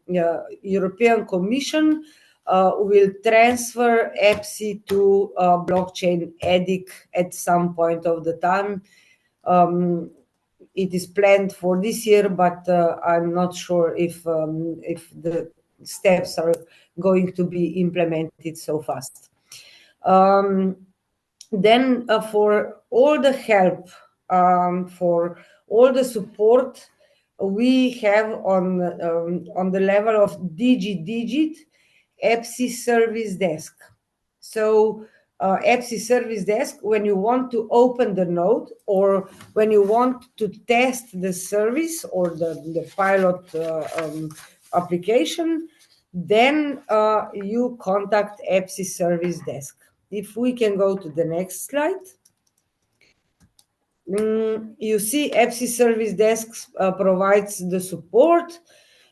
Speaker 5: European Commission will transfer EPSI to blockchain EDIC at some point of the time. It is planned for this year, but I'm not sure if the steps are going to be implemented so fast. Then for all the help, for all the support we have on the level of DigiDigit, EPSI Service Desk. So EPSI Service Desk, when you want to open the node or when you want to test the service or the pilot application, then you contact EPSI Service Desk. If we can go to the next slide. You see EPSI Service Desk provides the support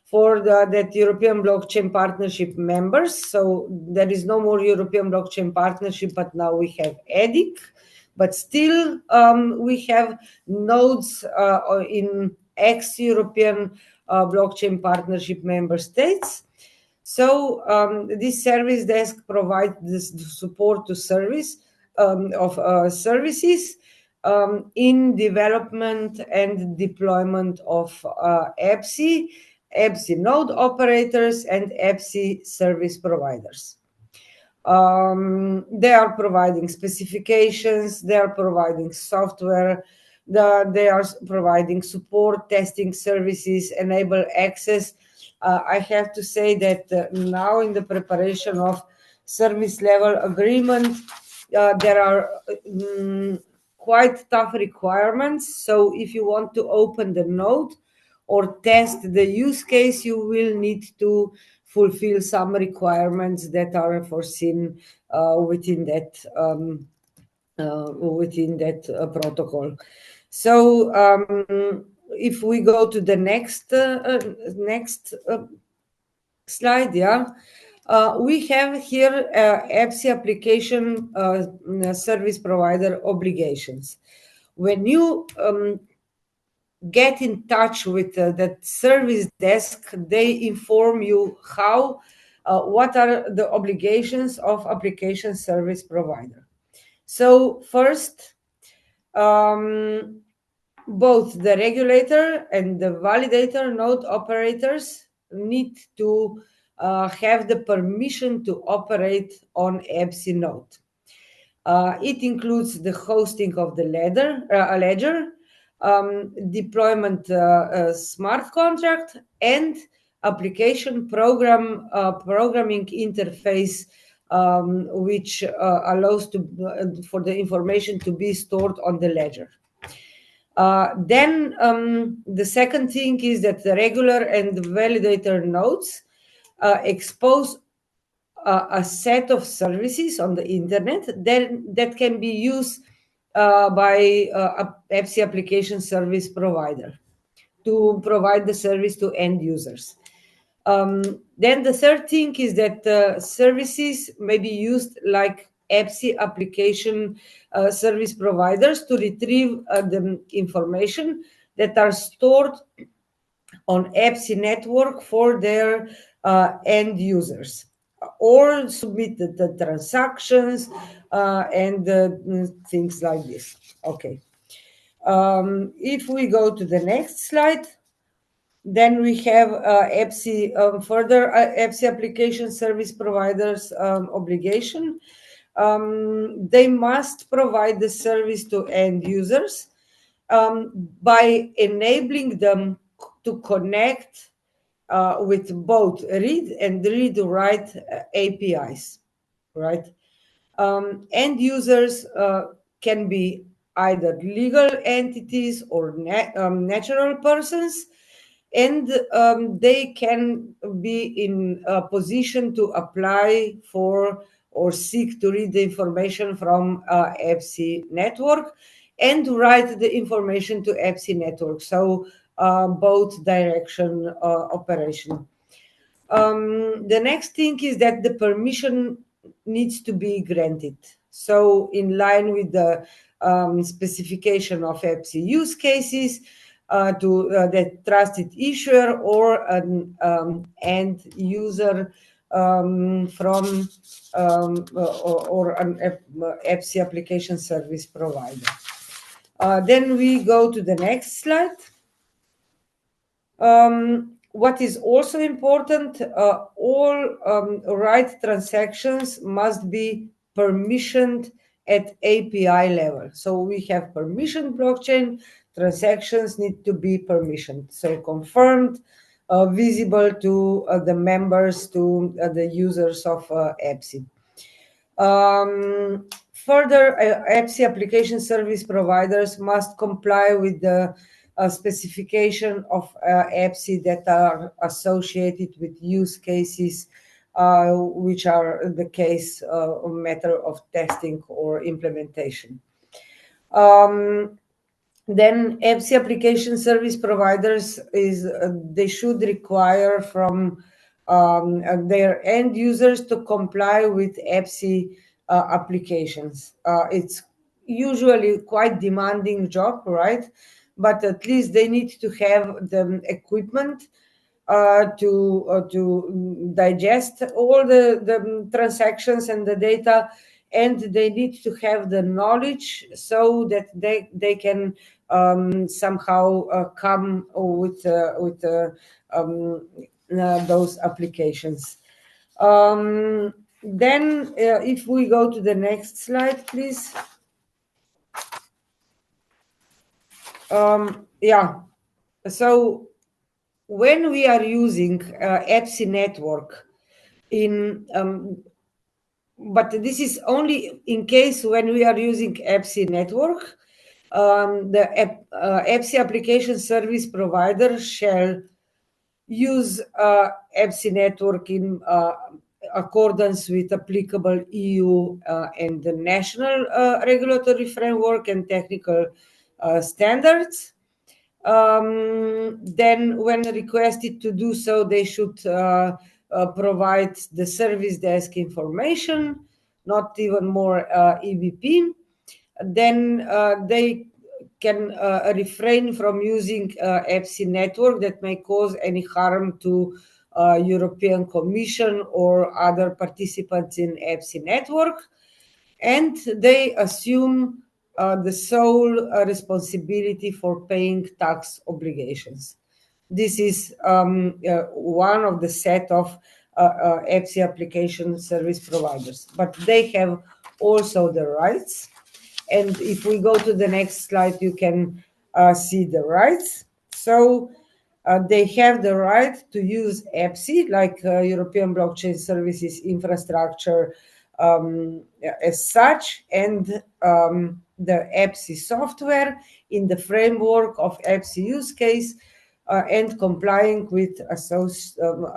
Speaker 5: for that European Blockchain Partnership members. So there is no more European Blockchain Partnership, but now we have EDIC. But still, we have nodes in ex-European Blockchain Partnership member states. So this service desk provides this support to service of services in development and deployment of EPSI, EPSI node operators, and EPSI service providers. They are providing specifications, they are providing software, they are providing support, testing services, enable access. I have to say that now in the preparation of service level agreement, there are quite tough requirements. So if you want to open the node or test the use case, you will need to fulfill some requirements that are foreseen within that within that protocol. So if we go to the next slide, we have here EPSI application service provider obligations. When you get in touch with that service desk, they inform you what are the obligations of application service provider. So first, both the regulator and the validator node operators need to have the permission to operate on EPSI node. It includes the hosting of the ledger, deployment smart contract, and application programming interface, which allows for the information to be stored on the ledger. Then the second thing is that the regular and the validator nodes expose a set of services on the internet that can be used by a EPSI application service provider to provide the service to end users. Then the third thing is that services may be used like EPSI application service providers to retrieve the information that are stored on EPSI network for their end users, or submit the transactions and things like this. Okay. If we go to the next slide, then we have EPSI, further EPSI application service providers obligation. They must provide the service to end users by enabling them to connect with both read and read-write APIs, right? End users can be either legal entities or natural persons, and they can be in a position to apply for or seek to read the information from EPSI network and to write the information to EPSI network. So both direction operation. The next thing is that the permission needs to be granted. So in line with the specification of EPSI use cases, to the trusted issuer or an end user from or an EPSI application service provider. Then we go to the next slide. What is also important, all write transactions must be permissioned at API level. So we have permission blockchain, transactions need to be permissioned. So confirmed, visible to the members, to the users of EPSI. Further, EPSI application service providers must comply with the specification of EPSI that are associated with use cases, which are the case matter of testing or implementation. Then EPSI application service providers they should require from their end users to comply with EPSI applications. It's usually quite demanding job, right? But at least they need to have the equipment to digest all the transactions and the data, and they need to have the knowledge so that they can somehow come with those applications. Then if we go to the next slide, please. So when we are using EPSI network but this is only in case when we are using EPSI network, the EPSI application service provider shall use EPSI network in accordance with applicable EU and the national regulatory framework and technical standards. Then when requested to do so, they should provide the service desk information, not even more EBP. Then they can refrain from using EPSI network that may cause any harm to European Commission or other participants in EPSI network. And they assume the sole responsibility for paying tax obligations. This is one of the set of EPSI application service providers, but they have also the rights. And if we go to the next slide, you can see the rights. So they have the right to use EPSI, like European Blockchain Services Infrastructure as such, and the EPSI software in the framework of EPSI use case and complying with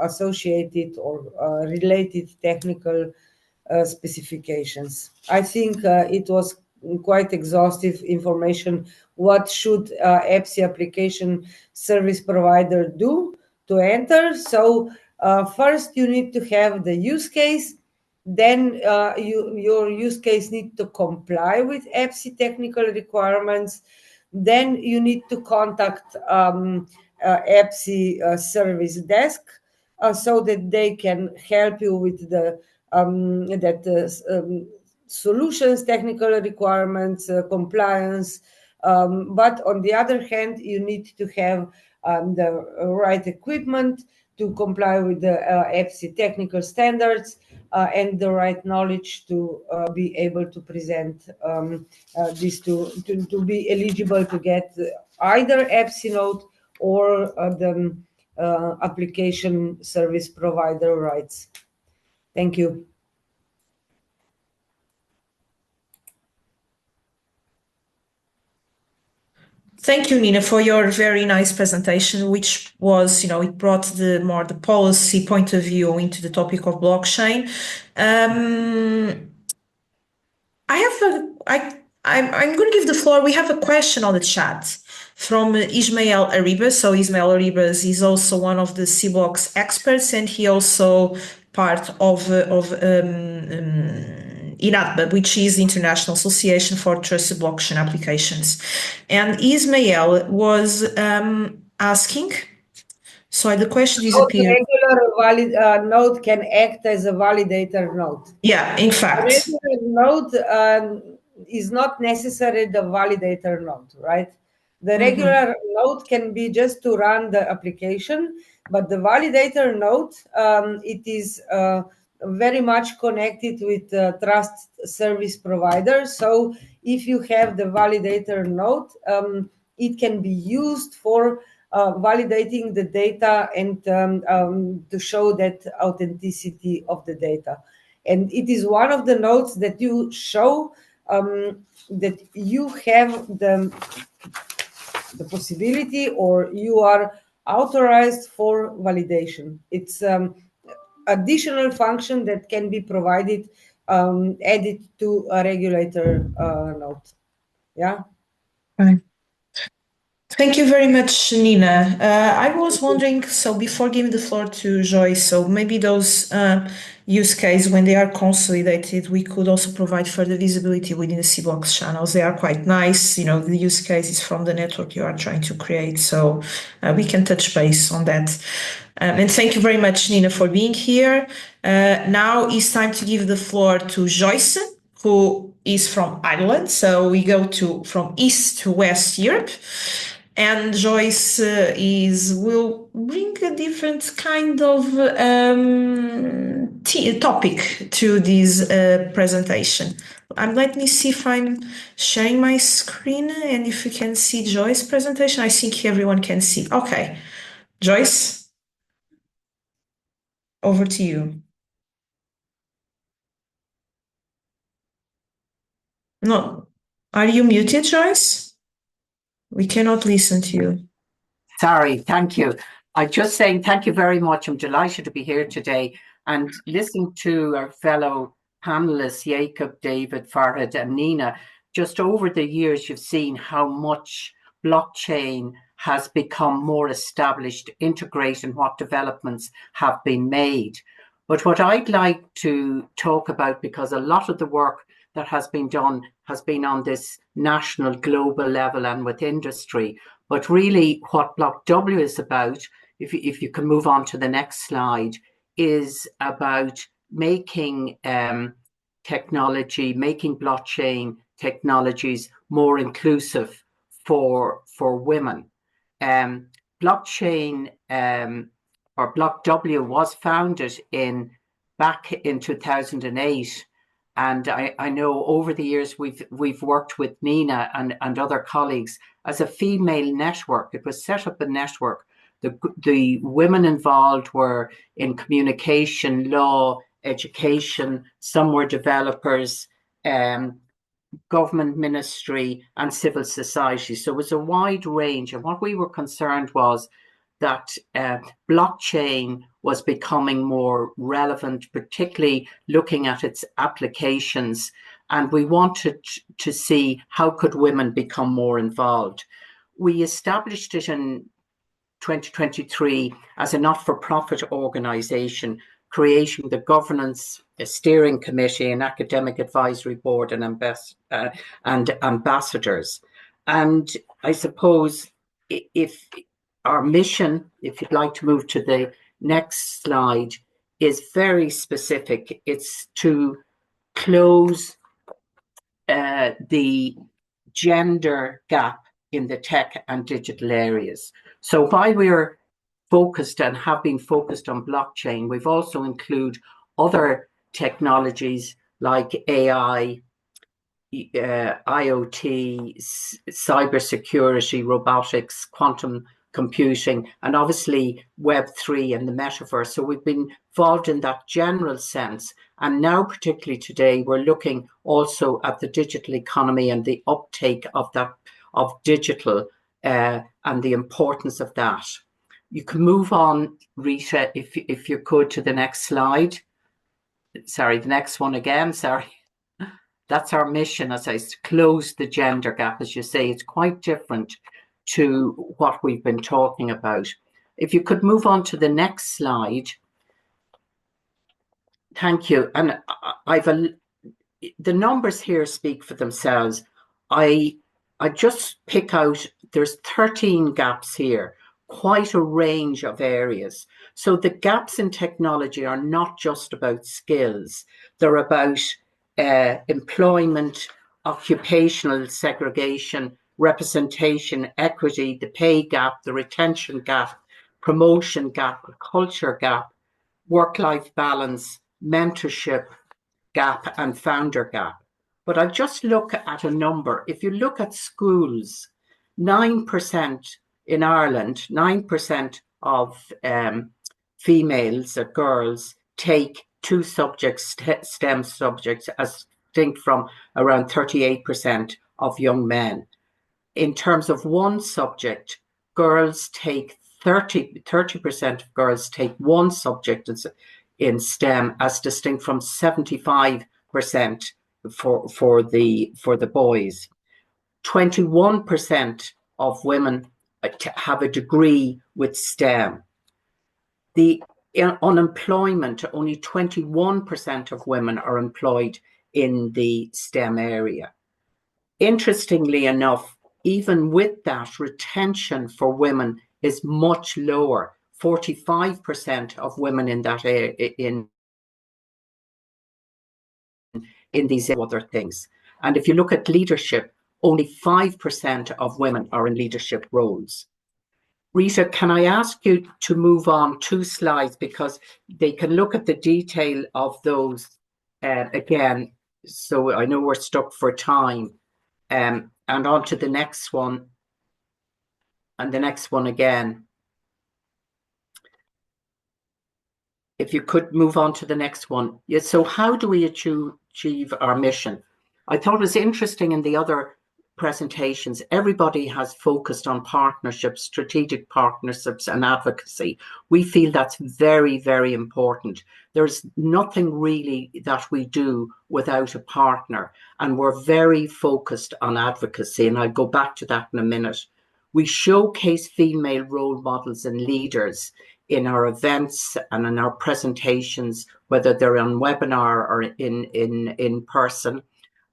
Speaker 5: associated or related technical specifications. I think it was quite exhaustive information. What should EPSI application service provider do to enter? So first you need to have the use case. Then your use case needs to comply with EPSI technical requirements. Then you need to contact EPSI service desk so that they can help you with the solutions, technical requirements, compliance. But on the other hand, you need to have the right equipment to comply with the EPSI technical standards and the right knowledge to be able to present this to be eligible to get either EPSI node or the application service provider rights. Thank you.
Speaker 1: Thank you, Nina, for your very nice presentation, which was, it brought the policy point of view into the topic of blockchain. I'm going to give the floor. We have a question on the chat from Ismael Arribas. So Ismael Arribas is also one of the CBlox experts, and he also part of INATBA, which is the International Association for Trusted Blockchain Applications. And Ismael was asking, so the question disappeared.
Speaker 5: A regular node can act as a validator node.
Speaker 1: Yeah, in fact.
Speaker 5: A regular node is not necessarily the validator node, right? The regular node can be just to run the application, but the validator node, it is very much connected with trust service provider. So if you have the validator node, it can be used for validating the data and to show that authenticity of the data. And it is one of the nodes that you show that you have the possibility or you are authorized for validation. It's additional function that can be provided, added to a regulator node. Yeah.
Speaker 1: Right. Thank you very much, Nina. I was wondering, so before giving the floor to Joyce, so maybe those use cases, when they are consolidated, we could also provide further visibility within the CBlox channels. They are quite nice, the use cases from the network you are trying to create. So we can touch base on that. And thank you very much, Nina, for being here. Now it's time to give the floor to Joyce, who is from Ireland. So we go from East to West Europe. And Joyce will bring a different kind of topic to this presentation. Let me see if I'm sharing my screen and if you can see Joyce's presentation. I think everyone can see. Okay, Joyce, over to you. No, are you muted, Joyce? We cannot listen to you.
Speaker 6: Sorry, thank you. I'm just saying thank you very much. I'm delighted to be here today. And listen to our fellow panelists, Jacob, David, Farhad, and Nina. Just over the years, you've seen how much blockchain has become more established, integrating what developments have been made. But what I'd like to talk about, because a lot of the work that has been done has been on this national, global level and with industry. But really what Block W is about, if you can move on to the next slide, is about making technology, making blockchain technologies more inclusive for women. Blockchain or Block W was founded back in 2008. And I know over the years we've worked with Nina and other colleagues as a female network. It was set up a network. The women involved were in communication, law, education. Some were developers, government ministry, and civil society. So it was a wide range. And what we were concerned was that blockchain was becoming more relevant, particularly looking at its applications. And we wanted to see how could women become more involved. We established it in 2023 as a not-for-profit organization, creating the governance, a steering committee, an academic advisory board, and ambassadors. And I suppose if our mission, if you'd like to move to the next slide, is very specific. It's to close the gender gap in the tech and digital areas. So while we're focused and have been focused on blockchain, we've also included other technologies like AI, IoT, cybersecurity, robotics, quantum computing, and obviously Web3 and the metaverse. So we've been involved in that general sense. And now, particularly today, we're looking also at the digital economy and the uptake of that, of digital and the importance of that. You can move on, Rita, if you could, to the next slide. Sorry, the next one again, sorry. That's our mission, as I close the gender gap. As you say, it's quite different to what we've been talking about. If you could move on to the next slide. Thank you. And the numbers here speak for themselves. I just pick out, there's 13 gaps here, quite a range of areas. So the gaps in technology are not just about skills. They're about employment, occupational segregation, representation, equity, the pay gap, the retention gap, promotion gap, culture gap, work-life balance, mentorship gap, and founder gap. But I just look at a number. If you look at schools, 9% in Ireland, 9% of females, girls, take 2 subjects, STEM subjects, as distinct from around 38% of young men. In terms of one subject, girls take 30% of girls take 1 subject in STEM, as distinct from 75% for the boys. 21% of women have a degree with STEM. The unemployment, only 21% of women are employed in the STEM area. Interestingly enough, even with that, retention for women is much lower. 45% of women in that area, in these other things. And if you look at leadership, only 5% of women are in leadership roles. Rita, can I ask you to move on 2 slides, because they can look at the detail of those again. So I know we're stuck for time. And on to the next one, and the next one again. If you could move on to the next one. Yeah, so how do we achieve our mission? I thought it was interesting in the other presentations, everybody has focused on partnerships, strategic partnerships and advocacy. We feel that's very, very important. There's nothing really that we do without a partner, and we're very focused on advocacy, and I'll go back to that in a minute. We showcase female role models and leaders in our events and in our presentations, whether they're on webinar or in person.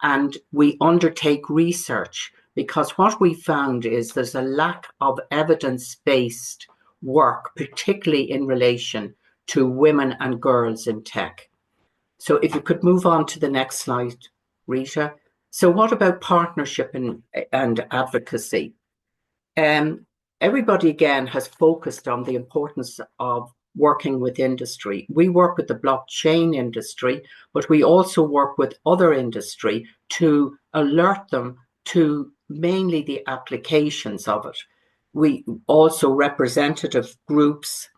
Speaker 6: And we undertake research, because what we found is there's a lack of evidence-based work, particularly in relation to women and girls in tech. So if you could move on to the next slide, Rita. So what about partnership and advocacy? Everybody again has focused on the importance of working with industry. We work with the blockchain industry, but we also work with other industry to alert them to mainly the applications of it. We also representative groups,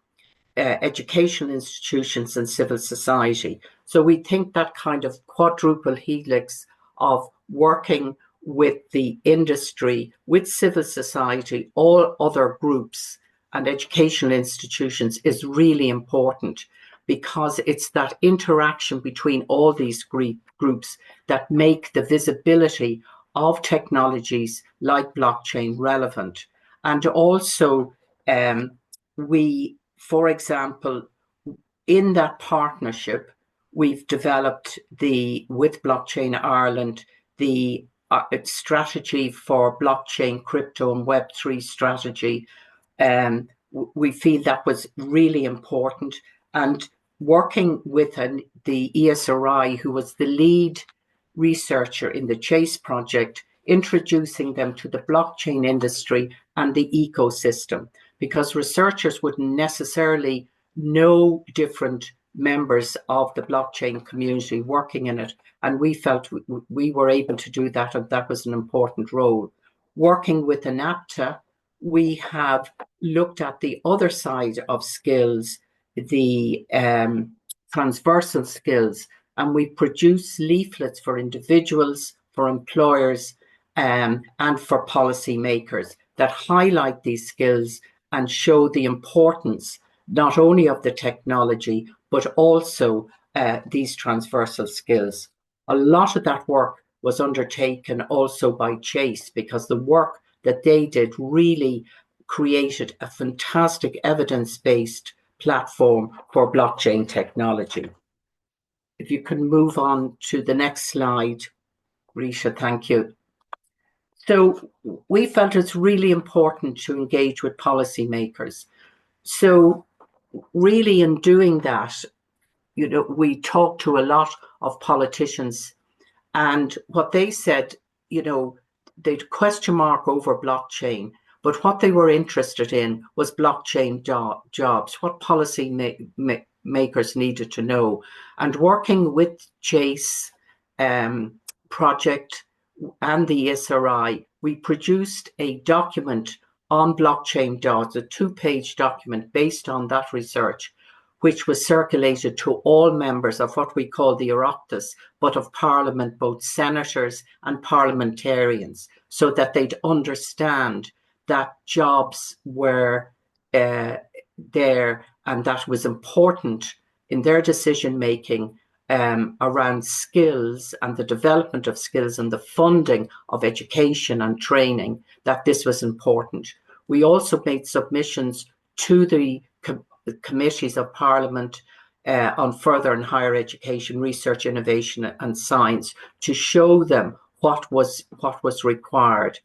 Speaker 6: educational institutions and civil society. So we think that kind of quadruple helix of working with the industry, with civil society, all other groups and educational institutions is really important, because it's that interaction between all these groups that make the visibility of technologies like blockchain relevant. And also we, for example, in that partnership, we've developed with Blockchain Ireland, the strategy for blockchain, crypto and Web3 strategy. We feel that was really important, and working with the ESRI, who was the lead researcher in the Chase project, introducing them to the blockchain industry and the ecosystem, because researchers wouldn't necessarily know different members of the blockchain community working in it, and we felt we were able to do that, and that was an important role. Working with ANAPTA, we have looked at the other side of skills, the transversal skills, and we produce leaflets for individuals, for employers, and for policymakers that highlight these skills and show the importance not only of the technology, but also these transversal skills. A lot of that work was undertaken also by Chase, because the work that they did really created a fantastic evidence-based platform for blockchain technology. If you can move on to the next slide, Risha, thank you. So we felt it's really important to engage with policymakers. So really in doing that, you know, we talked to a lot of politicians, and what they said, you know, they'd question mark over blockchain, but what they were interested in was blockchain jobs, what policy makers needed to know. And working with Chase project and the ESRI, we produced a document on blockchain jobs, a 2-page document based on that research, which was circulated to all members of what we call the Oireachtas, but of Parliament, both senators and parliamentarians, so that they'd understand that jobs were there, and that was important in their decision making around skills and the development of skills and the funding of education and training, that this was important. We also made submissions to the committees of Parliament on further and higher education, research, innovation and science, to show them what was required.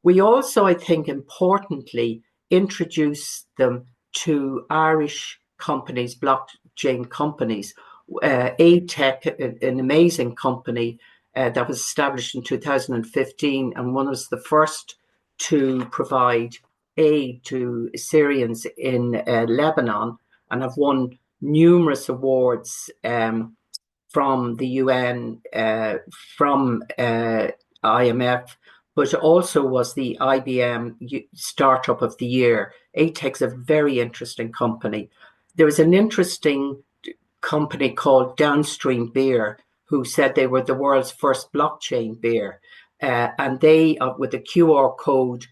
Speaker 6: We also, I think, importantly, introduced them to Irish companies, blockchain companies. ATech, an amazing company that was established in 2015, and one was the first to provide aid to Syrians in Lebanon, and have won numerous awards from the UN, from IMF, but also was the IBM Startup of the Year. ATEC's a very interesting company. There was an interesting company called Downstream Beer, who said they were the world's first blockchain beer. and they, with a QR code,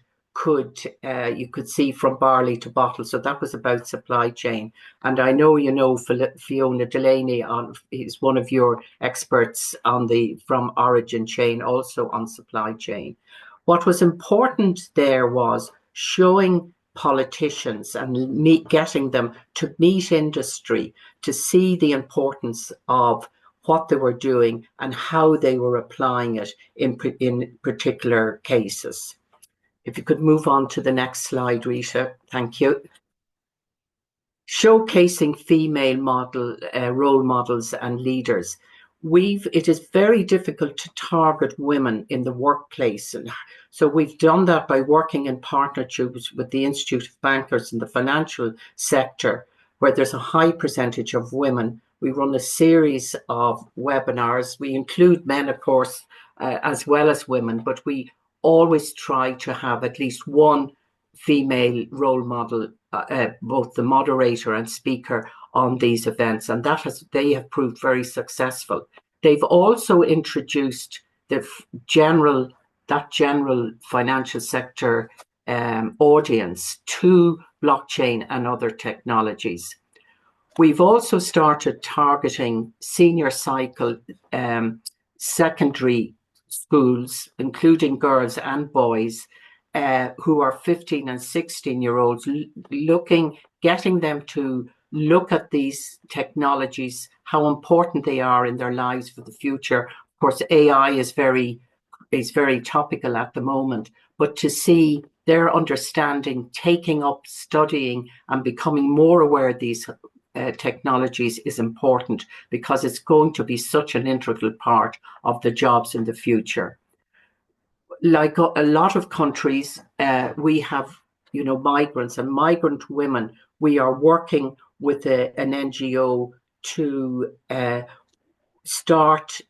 Speaker 6: you could see from barley to bottle. So that was about supply chain. And I know you know Fiona Delaney is one of your experts on from origin chain, also on supply chain. What was important there was showing politicians and getting them to meet industry, to see the importance of what they were doing and how they were applying it in particular cases. If you could move on to the next slide, Rita, thank you. Showcasing female role models and leaders. It is very difficult to target women in the workplace. And so we've done that by working in partnerships with the Institute of Bankers in the financial sector, where there's a high percentage of women. We run a series of webinars. We include men, of course, as well as women, but we always try to have at least one female role model, both the moderator and speaker on these events, and they have proved very successful. They've also introduced that general financial sector audience to blockchain and other technologies. We've also started targeting senior cycle secondary schools, including girls and boys, who are 15 and 16-year-olds, getting them to look at these technologies, how important they are in their lives for the future. Of course, AI is very topical at the moment, but to see their understanding, taking up, studying, and becoming more aware of these technologies is important, because it's going to be such an integral part of the jobs in the future. Like a lot of countries, we have, migrants and migrant women. We are working with an NGO to start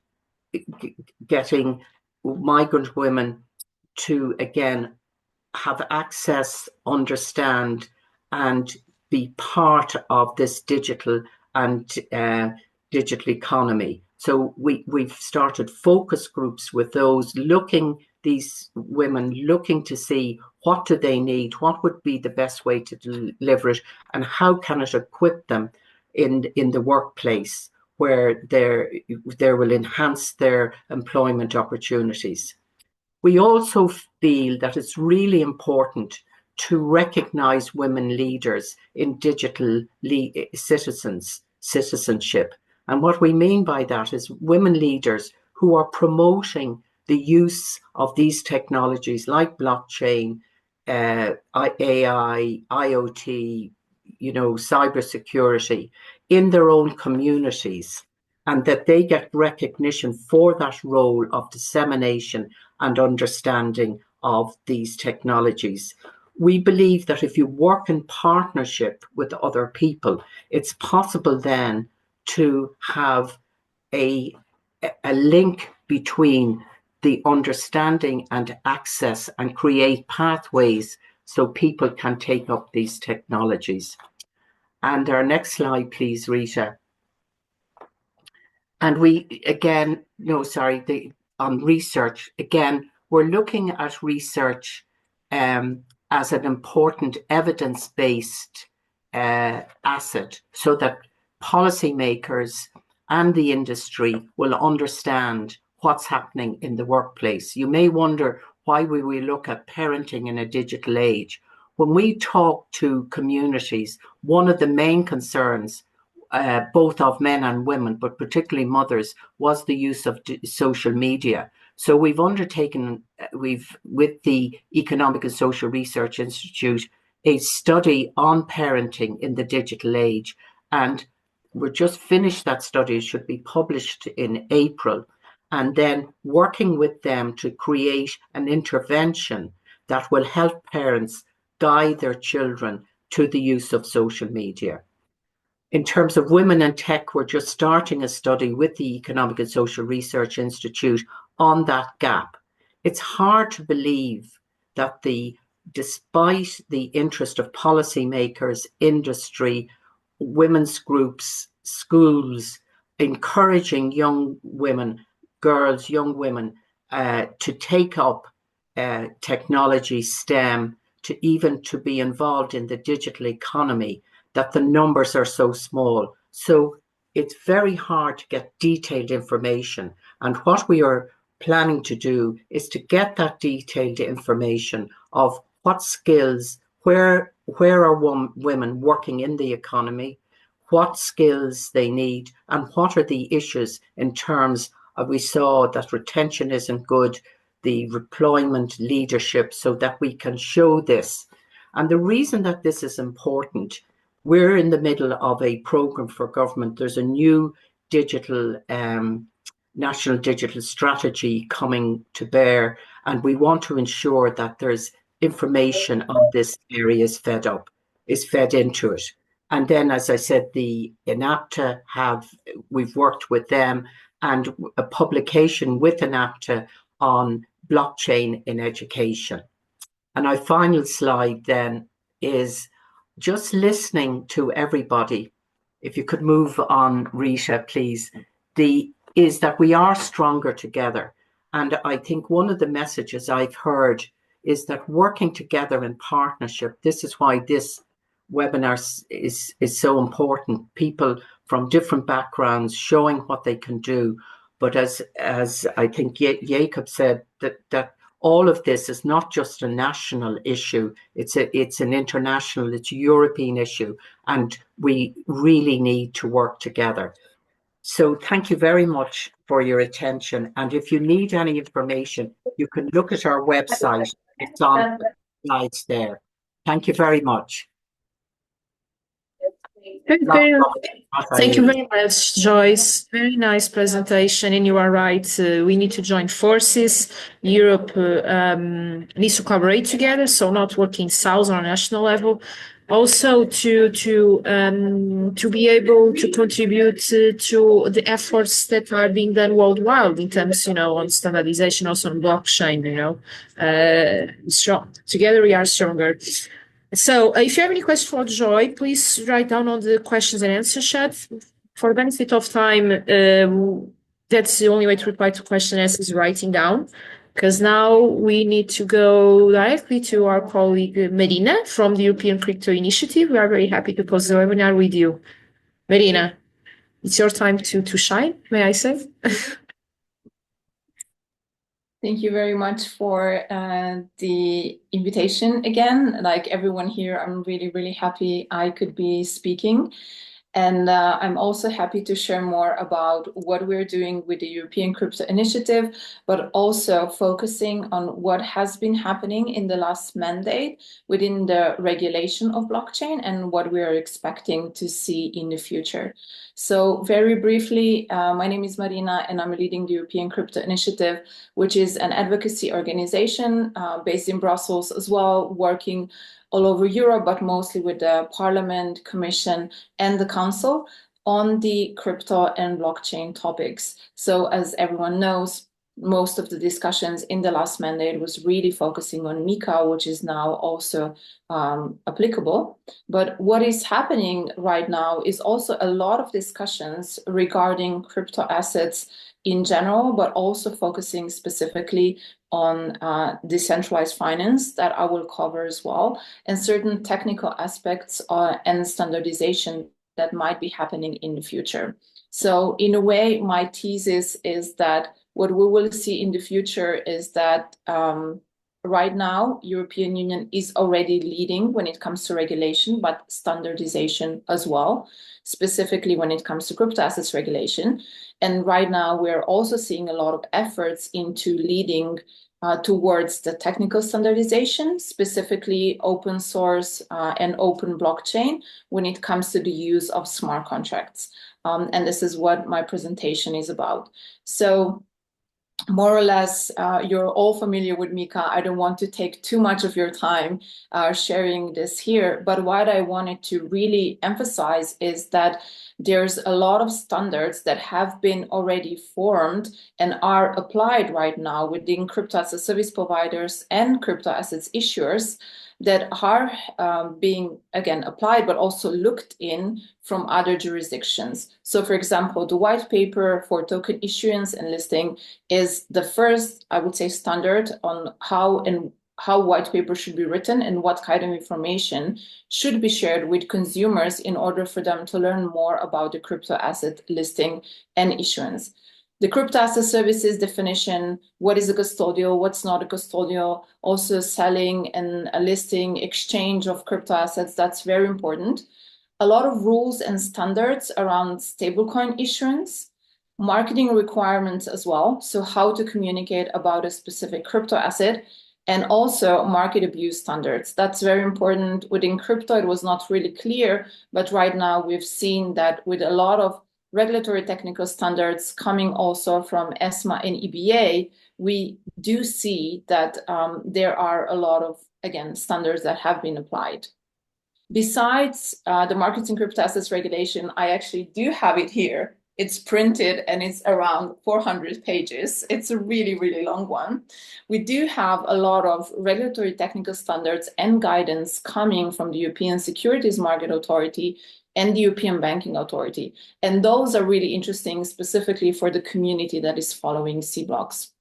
Speaker 6: getting migrant women to, again, have access, understand, and be part of this digital economy. So we've started focus groups with these women looking to see what do they need, what would be the best way to deliver it, and how can it equip them in the workplace, where they will enhance their employment opportunities. We also feel that it's really important to recognize women leaders in digital citizenship. And what we mean by that is women leaders who are promoting the use of these technologies like blockchain, AI, IoT, cybersecurity in their own communities, and that they get recognition for that role of dissemination and understanding of these technologies. We believe that if you work in partnership with other people, it's possible then to have a link between the understanding and access and create pathways so people can take up these technologies. And our next slide, please, Rita. And on research, again, we're looking at research as an important evidence-based asset, so that policymakers and the industry will understand what's happening in the workplace. You may wonder, why will we look at parenting in a digital age? When we talk to communities, one of the main concerns, both of men and women, but particularly mothers, was the use of social media. So we've undertaken, with the Economic and Social Research Institute, a study on parenting in the digital age. And we're just finished that study. It should be published in April. And then working with them to create an intervention that will help parents guide their children to the use of social media. In terms of women in tech, we're just starting a study with the Economic and Social Research Institute on that gap. It's hard to believe that despite the interest of policymakers, industry, women's groups, schools, encouraging young women, girls, young women, to take up technology, STEM, to be involved in the digital economy, that the numbers are so small. So it's very hard to get detailed information. And what we are planning to do is to get that detailed information of what skills, where are women working in the economy, what skills they need, and what are the issues in terms of, we saw that retention isn't good, the deployment leadership, so that we can show this. And the reason that this is important, we're in the middle of a program for government. There's a new digital national digital strategy coming to bear, and we want to ensure that there's information on this area is fed into it. And then, as I said, the INAPTA we've worked with them, and a publication with INAPTA on blockchain in education. And our final slide then is just listening to everybody. If you could move on, Rita, please. Is that we are stronger together. And I think one of the messages I've heard is that working together in partnership, this is why this webinar is so important. People from different backgrounds showing what they can do. But as I think Jakob said, that all of this is not just a national issue. It's an international, it's a European issue, and we really need to work together. So thank you very much for your attention. And if you need any information, you can look at our website. It's on the slides there. Thank you very much.
Speaker 1: Thank you very much, Joyce. Very nice presentation. And you are right. We need to join forces. Europe needs to collaborate together. So not working south on a national level. Also to be able to contribute to the efforts that are being done worldwide in terms, on standardization, also on blockchain, strong. Together we are stronger. So if you have any questions for Joy, please write down on the questions and answer chat. For the benefit of time, that's the only way to reply to questions is writing down. Because now we need to go directly to our colleague Marina from the European Crypto Initiative. We are very happy to post the webinar with you. Marina, it's your time to shine, may I say?
Speaker 7: Thank you very much for the invitation again. Like everyone here, I'm really, really happy I could be speaking. And I'm also happy to share more about what we're doing with the European Crypto Initiative, but also focusing on what has been happening in the last mandate within the regulation of blockchain and what we are expecting to see in the future. So very briefly, my name is Marina and I'm leading the European Crypto Initiative, which is an advocacy organization based in Brussels as well, working all over Europe, but mostly with the Parliament, Commission, and the Council on the crypto and blockchain topics. So as everyone knows, most of the discussions in the last mandate was really focusing on MiCA, which is now also applicable. But what is happening right now is also a lot of discussions regarding crypto assets in general, but also focusing specifically on decentralized finance that I will cover as well, and certain technical aspects and standardization that might be happening in the future. So in a way, my thesis is that what we will see in the future is that right now, European Union is already leading when it comes to regulation, but standardization as well, specifically when it comes to crypto assets regulation. And right now, we're also seeing a lot of efforts into leading towards the technical standardization, specifically open source and open blockchain when it comes to the use of smart contracts. And this is what my presentation is about. So more or less, you're all familiar with MiCA. I don't want to take too much of your time sharing this here, but what I wanted to really emphasize is that there's a lot of standards that have been already formed and are applied right now within crypto asset service providers and crypto assets issuers that are being, again, applied, but also looked in from other jurisdictions. So for example, the white paper for token issuance and listing is the first, I would say, standard on how white paper should be written and what kind of information should be shared with consumers in order for them to learn more about the crypto asset listing and issuance. The crypto asset services definition, what is a custodial, what's not a custodial, also selling and a listing, exchange of crypto assets, that's very important. A lot of rules and standards around stablecoin issuance, marketing requirements as well, so how to communicate about a specific crypto asset, and also market abuse standards. That's very important. Within crypto, it was not really clear, but right now we've seen that with a lot of regulatory technical standards coming also from ESMA and EBA, we do see that there are a lot of, again, standards that have been applied. Besides the markets and crypto assets regulation, I actually do have it here. It's printed and it's around 400 pages. It's a really, really long one. We do have a lot of regulatory technical standards and guidance coming from the European Securities Market Authority and the European Banking Authority. And those are really interesting, specifically for the community that is following C-blocks.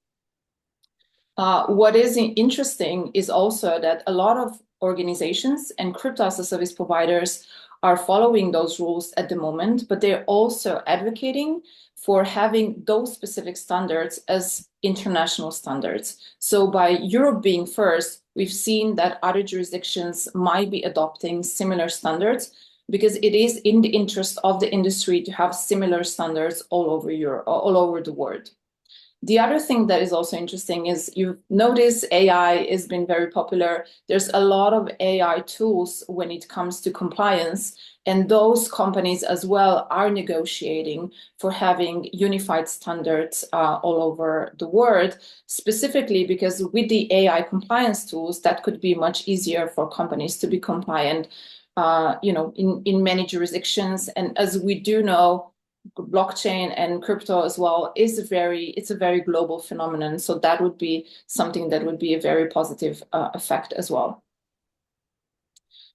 Speaker 7: What is interesting is also that a lot of organizations and crypto as a service providers are following those rules at the moment, but they're also advocating for having those specific standards as international standards. So by Europe being first, we've seen that other jurisdictions might be adopting similar standards, because it is in the interest of the industry to have similar standards all over Europe, all over the world. The other thing that is also interesting is you notice AI has been very popular. There's a lot of AI tools when it comes to compliance, and those companies as well are negotiating for having unified standards all over the world, specifically because with the AI compliance tools, that could be much easier for companies to be compliant in many jurisdictions. And as we do know, blockchain and crypto as well it's a very global phenomenon. So that would be something that would be a very positive effect as well.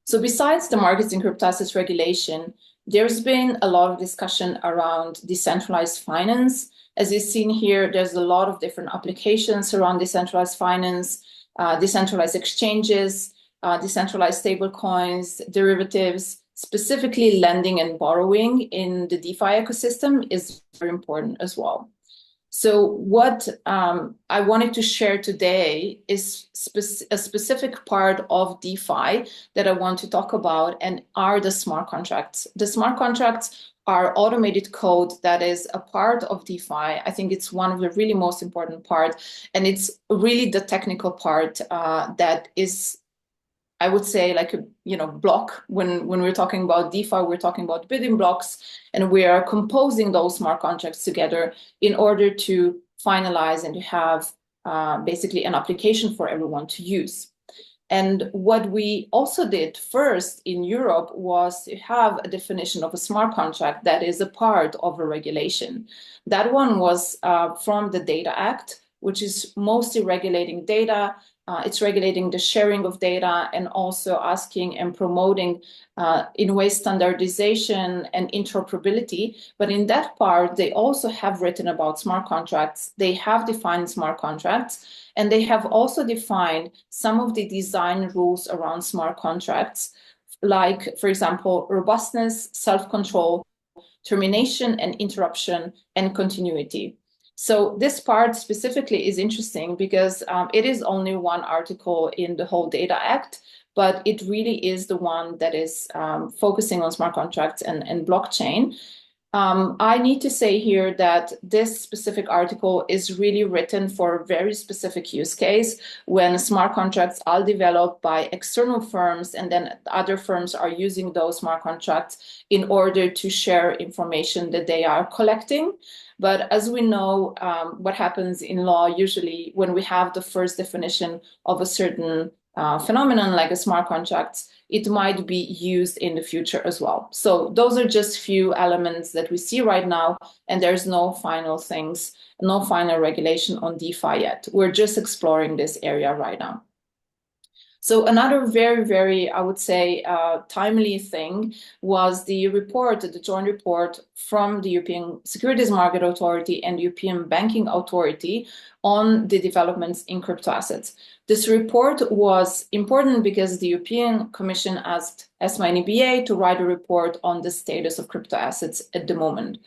Speaker 7: So besides the markets and crypto assets regulation, there's been a lot of discussion around decentralized finance. As you've seen here, there's a lot of different applications around decentralized finance, decentralized exchanges, decentralized stablecoins, derivatives. Specifically, lending and borrowing in the DeFi ecosystem is very important as well. So what I wanted to share today is a specific part of DeFi that I want to talk about, and are the smart contracts. The smart contracts are automated code that is a part of DeFi. I think it's one of the really most important part, and it's really the technical part that is, I would say, like a block. When we're talking about DeFi, we're talking about building blocks, and we are composing those smart contracts together in order to finalize and to have basically an application for everyone to use. And what we also did first in Europe was to have a definition of a smart contract that is a part of a regulation. That one was from the Data Act, which is mostly regulating data. It's regulating the sharing of data and also asking and promoting in a way standardization and interoperability. But in that part, they also have written about smart contracts. They have defined smart contracts, and they have also defined some of the design rules around smart contracts, like, for example, robustness, self-control, termination and interruption, and continuity. So this part specifically is interesting because it is only one article in the whole Data Act, but it really is the one that is focusing on smart contracts and blockchain. I need to say here that this specific article is really written for a very specific use case when smart contracts are developed by external firms, and then other firms are using those smart contracts in order to share information that they are collecting. But as we know, what happens in law usually when we have the first definition of a certain phenomenon like a smart contract, it might be used in the future as well. So those are just few elements that we see right now, and there's no final things, no final regulation on DeFi yet. We're just exploring this area right now. So another very, I would say, timely thing was the report, the joint report from the European Securities Market Authority and European Banking Authority on the developments in crypto assets. This report was important because the European Commission asked ESMA and EBA to write a report on the status of crypto assets at the moment.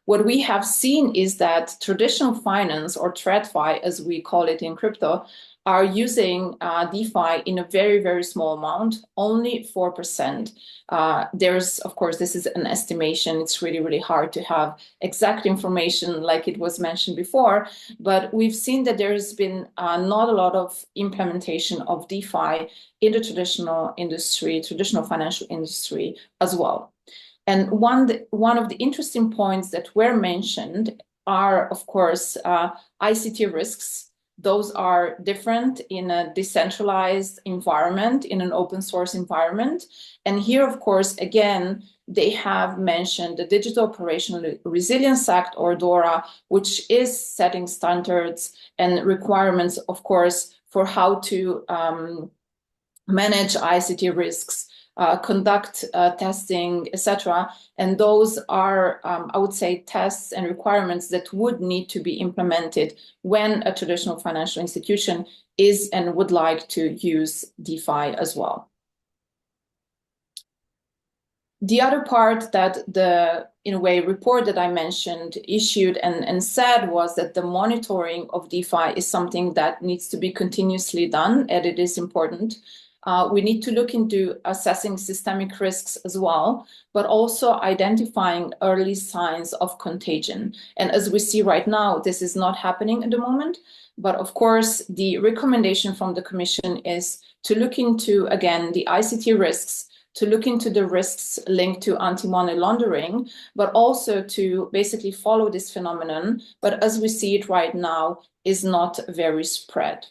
Speaker 7: What we have seen is that traditional finance, or TradFi as we call it in crypto, are using DeFi in a very small amount, only 4%. There's, of course, this is an estimation. It's really hard to have exact information like it was mentioned before, but we've seen that there's been not a lot of implementation of DeFi in the traditional industry, traditional financial industry as well. And one of the interesting points that were mentioned are, of course, ICT risks. Those are different in a decentralized environment, in an open source environment. And here, of course, again, they have mentioned the Digital Operational Resilience Act, or DORA, which is setting standards and requirements, of course, for how to manage ICT risks, conduct testing, etc. And those are, I would say, tests and requirements that would need to be implemented when a traditional financial institution is and would like to use DeFi as well. The other part that the, in a way, report that I mentioned issued and said was that the monitoring of DeFi is something that needs to be continuously done, and it is important. We need to look into assessing systemic risks as well, but also identifying early signs of contagion. And as we see right now, this is not happening at the moment. But of course, the recommendation from the Commission is to look into, again, the ICT risks, to look into the risks linked to anti-money laundering, but also to basically follow this phenomenon. But as we see it right now, is not very spread.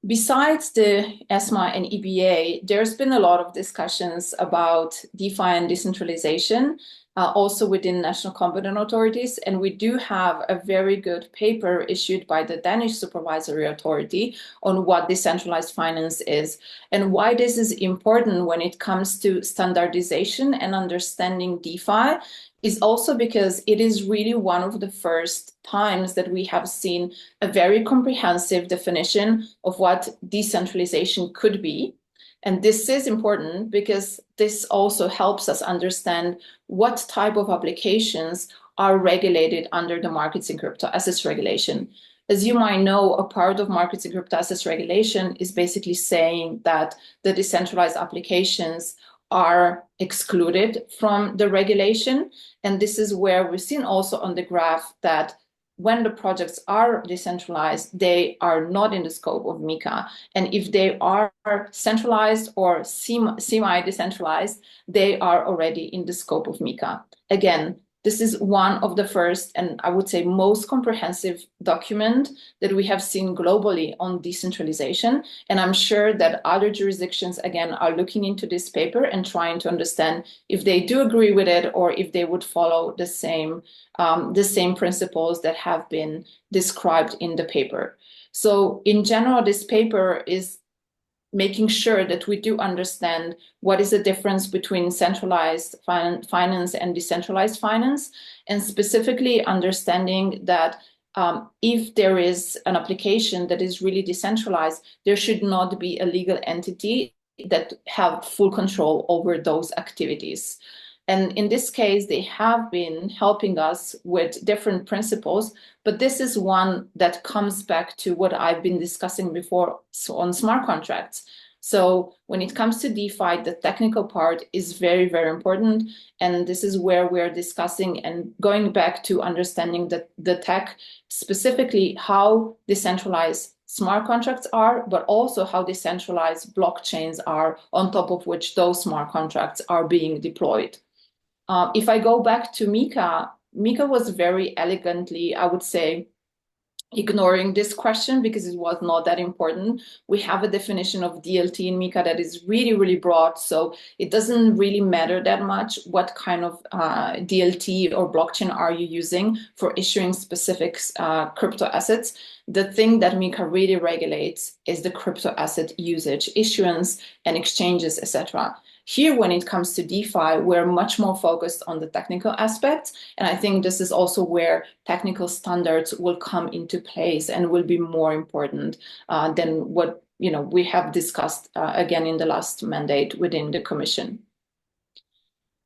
Speaker 7: Besides the ESMA and EBA, there's been a lot of discussions about DeFi and decentralization, also within national competent authorities. And we do have a very good paper issued by the Danish Supervisory Authority on what decentralized finance is and why this is important when it comes to standardization and understanding DeFi. Is also because it is really one of the first times that we have seen a very comprehensive definition of what decentralization could be. And this is important because this also helps us understand what type of applications are regulated under the markets in crypto assets regulation. As you might know, a part of markets in crypto assets regulation is basically saying that the decentralized applications are excluded from the regulation. And this is where we've seen also on the graph that when the projects are decentralized, they are not in the scope of MiCA. And if they are centralized or semi-decentralized, they are already in the scope of MiCA. Again, this is one of the first and I would say most comprehensive document that we have seen globally on decentralization. And I'm sure that other jurisdictions, again, are looking into this paper and trying to understand if they do agree with it or if they would follow the same principles that have been described in the paper. So in general, this paper is making sure that we do understand what is the difference between centralized finance and decentralized finance, and specifically understanding that if there is an application that is really decentralized, there should not be a legal entity that have full control over those activities. And in this case, they have been helping us with different principles, but this is one that comes back to what I've been discussing before on smart contracts. So when it comes to DeFi, the technical part is very, very important. And this is where we're discussing and going back to understanding the tech, specifically how decentralized smart contracts are, but also how decentralized blockchains are on top of which those smart contracts are being deployed. If I go back to MiCA, MiCA was very elegantly, I would say, ignoring this question because it was not that important. We have a definition of DLT in MiCA that is really, really broad. So it doesn't really matter that much what kind of DLT or blockchain are you using for issuing specific crypto assets. The thing that MiCA really regulates is the crypto asset usage, issuance, and exchanges, etc. Here, when it comes to DeFi, we're much more focused on the technical aspects. And I think this is also where technical standards will come into place and will be more important than what we have discussed again in the last mandate within the Commission.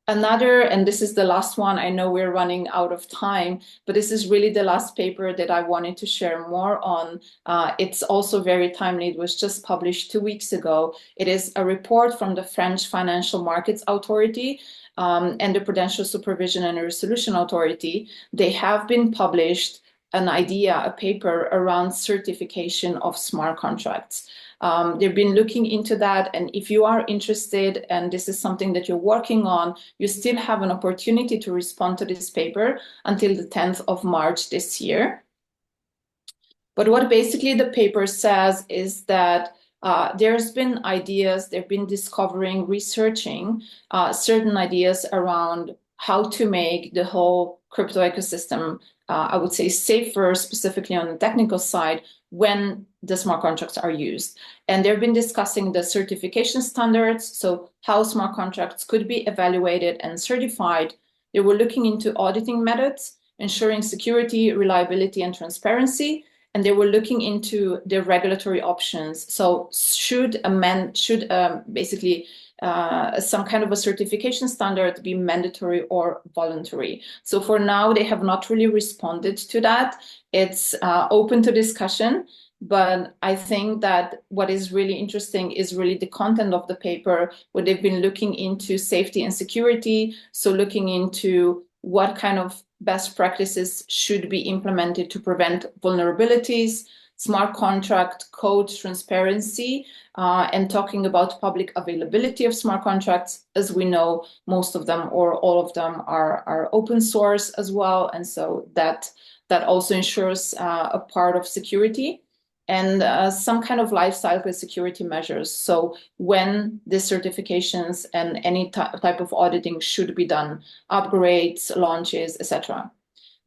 Speaker 7: Another, and this is the last one, I know we're running out of time, but this is really the last paper that I wanted to share more on. It's also very timely. It was just published 2 weeks ago. It is a report from the French Financial Markets Authority and the Prudential Supervision and Resolution Authority. They have been published a paper around certification of smart contracts. They've been looking into that, and if you are interested and this is something that you're working on, you still have an opportunity to respond to this paper until the 10th of March this year. But what basically the paper says is that there's been ideas, they've been discovering, researching certain ideas around how to make the whole crypto ecosystem, I would say, safer, specifically on the technical side, when the smart contracts are used. And they've been discussing the certification standards, so how smart contracts could be evaluated and certified. They were looking into auditing methods, ensuring security, reliability, and transparency. And they were looking into the regulatory options. So should basically some kind of a certification standard be mandatory or voluntary? So for now, they have not really responded to that. It's open to discussion, but I think that what is really interesting is really the content of the paper, where they've been looking into safety and security. So looking into what kind of best practices should be implemented to prevent vulnerabilities, smart contract code transparency, and talking about public availability of smart contracts. As we know, most of them or all of them are open source as well. And so that also ensures a part of security and some kind of life cycle security measures. So when the certifications and any type of auditing should be done, upgrades, launches, etc.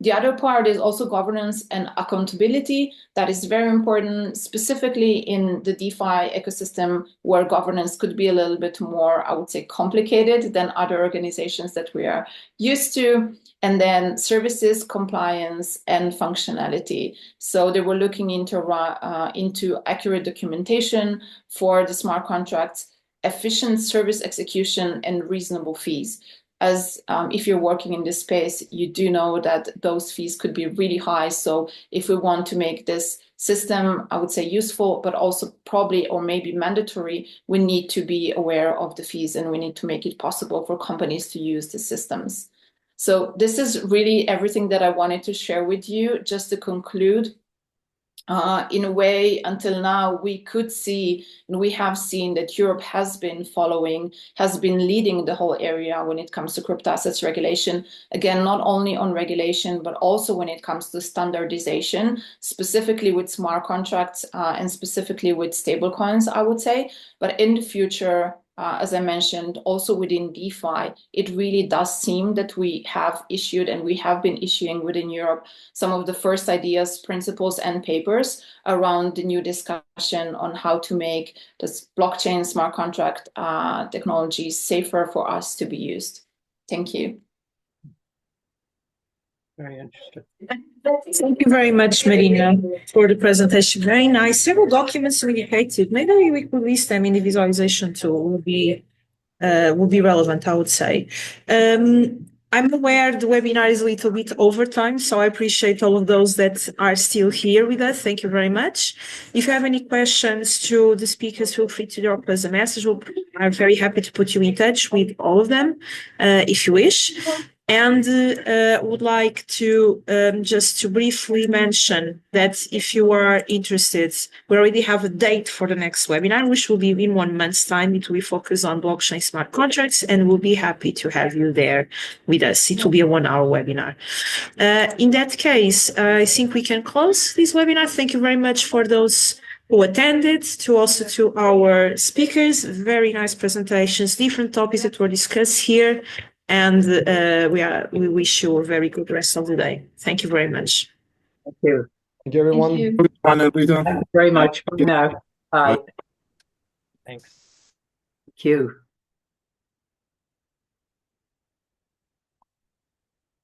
Speaker 7: The other part is also governance and accountability. That is very important, specifically in the DeFi ecosystem, where governance could be a little bit more, I would say, complicated than other organizations that we are used to. And then services, compliance, and functionality. So they were looking into accurate documentation for the smart contracts, efficient service execution, and reasonable fees. As if you're working in this space, you do know that those fees could be really high. So if we want to make this system, I would say, useful, but also probably or maybe mandatory, we need to be aware of the fees, and we need to make it possible for companies to use the systems. So this is really everything that I wanted to share with you. Just to conclude, in a way, until now, we could see, and we have seen, that Europe has been leading the whole area when it comes to crypto assets regulation. Again, not only on regulation, but also when it comes to standardization, specifically with smart contracts and specifically with stablecoins, I would say. But in the future, as I mentioned, also within DeFi, it really does seem that we have issued, and we have been issuing within Europe, some of the first ideas, principles, and papers around the new discussion on how to make this blockchain smart contract technology safer for us to be used. Thank you.
Speaker 2: Very interesting.
Speaker 1: Thank you very much, Marina, for the presentation. Very nice. Several documents indicated. Maybe we could list them in the visualization tool. Would be relevant, I would say. I'm aware the webinar is a little bit over time, so I appreciate all of those that are still here with us. Thank you very much. If you have any questions to the speakers, feel free to drop us a message. I'm very happy to put you in touch with all of them, if you wish. And would like to just to briefly mention that if you are interested, we already have a date for the next webinar, which will be in 1 month's time. It will be focused on blockchain smart contracts, and we'll be happy to have you there with us. It will be a 1-hour webinar. In that case, I think we can close this webinar. Thank you very much for those who attended, to our speakers. Very nice presentations, different topics that were discussed here. And we wish you a very good rest of the day. Thank you very much.
Speaker 6: Thank you.
Speaker 2: Thank you, everyone.
Speaker 6: Thank you very much. Bye now. Bye.
Speaker 3: Thanks.
Speaker 6: Thank you.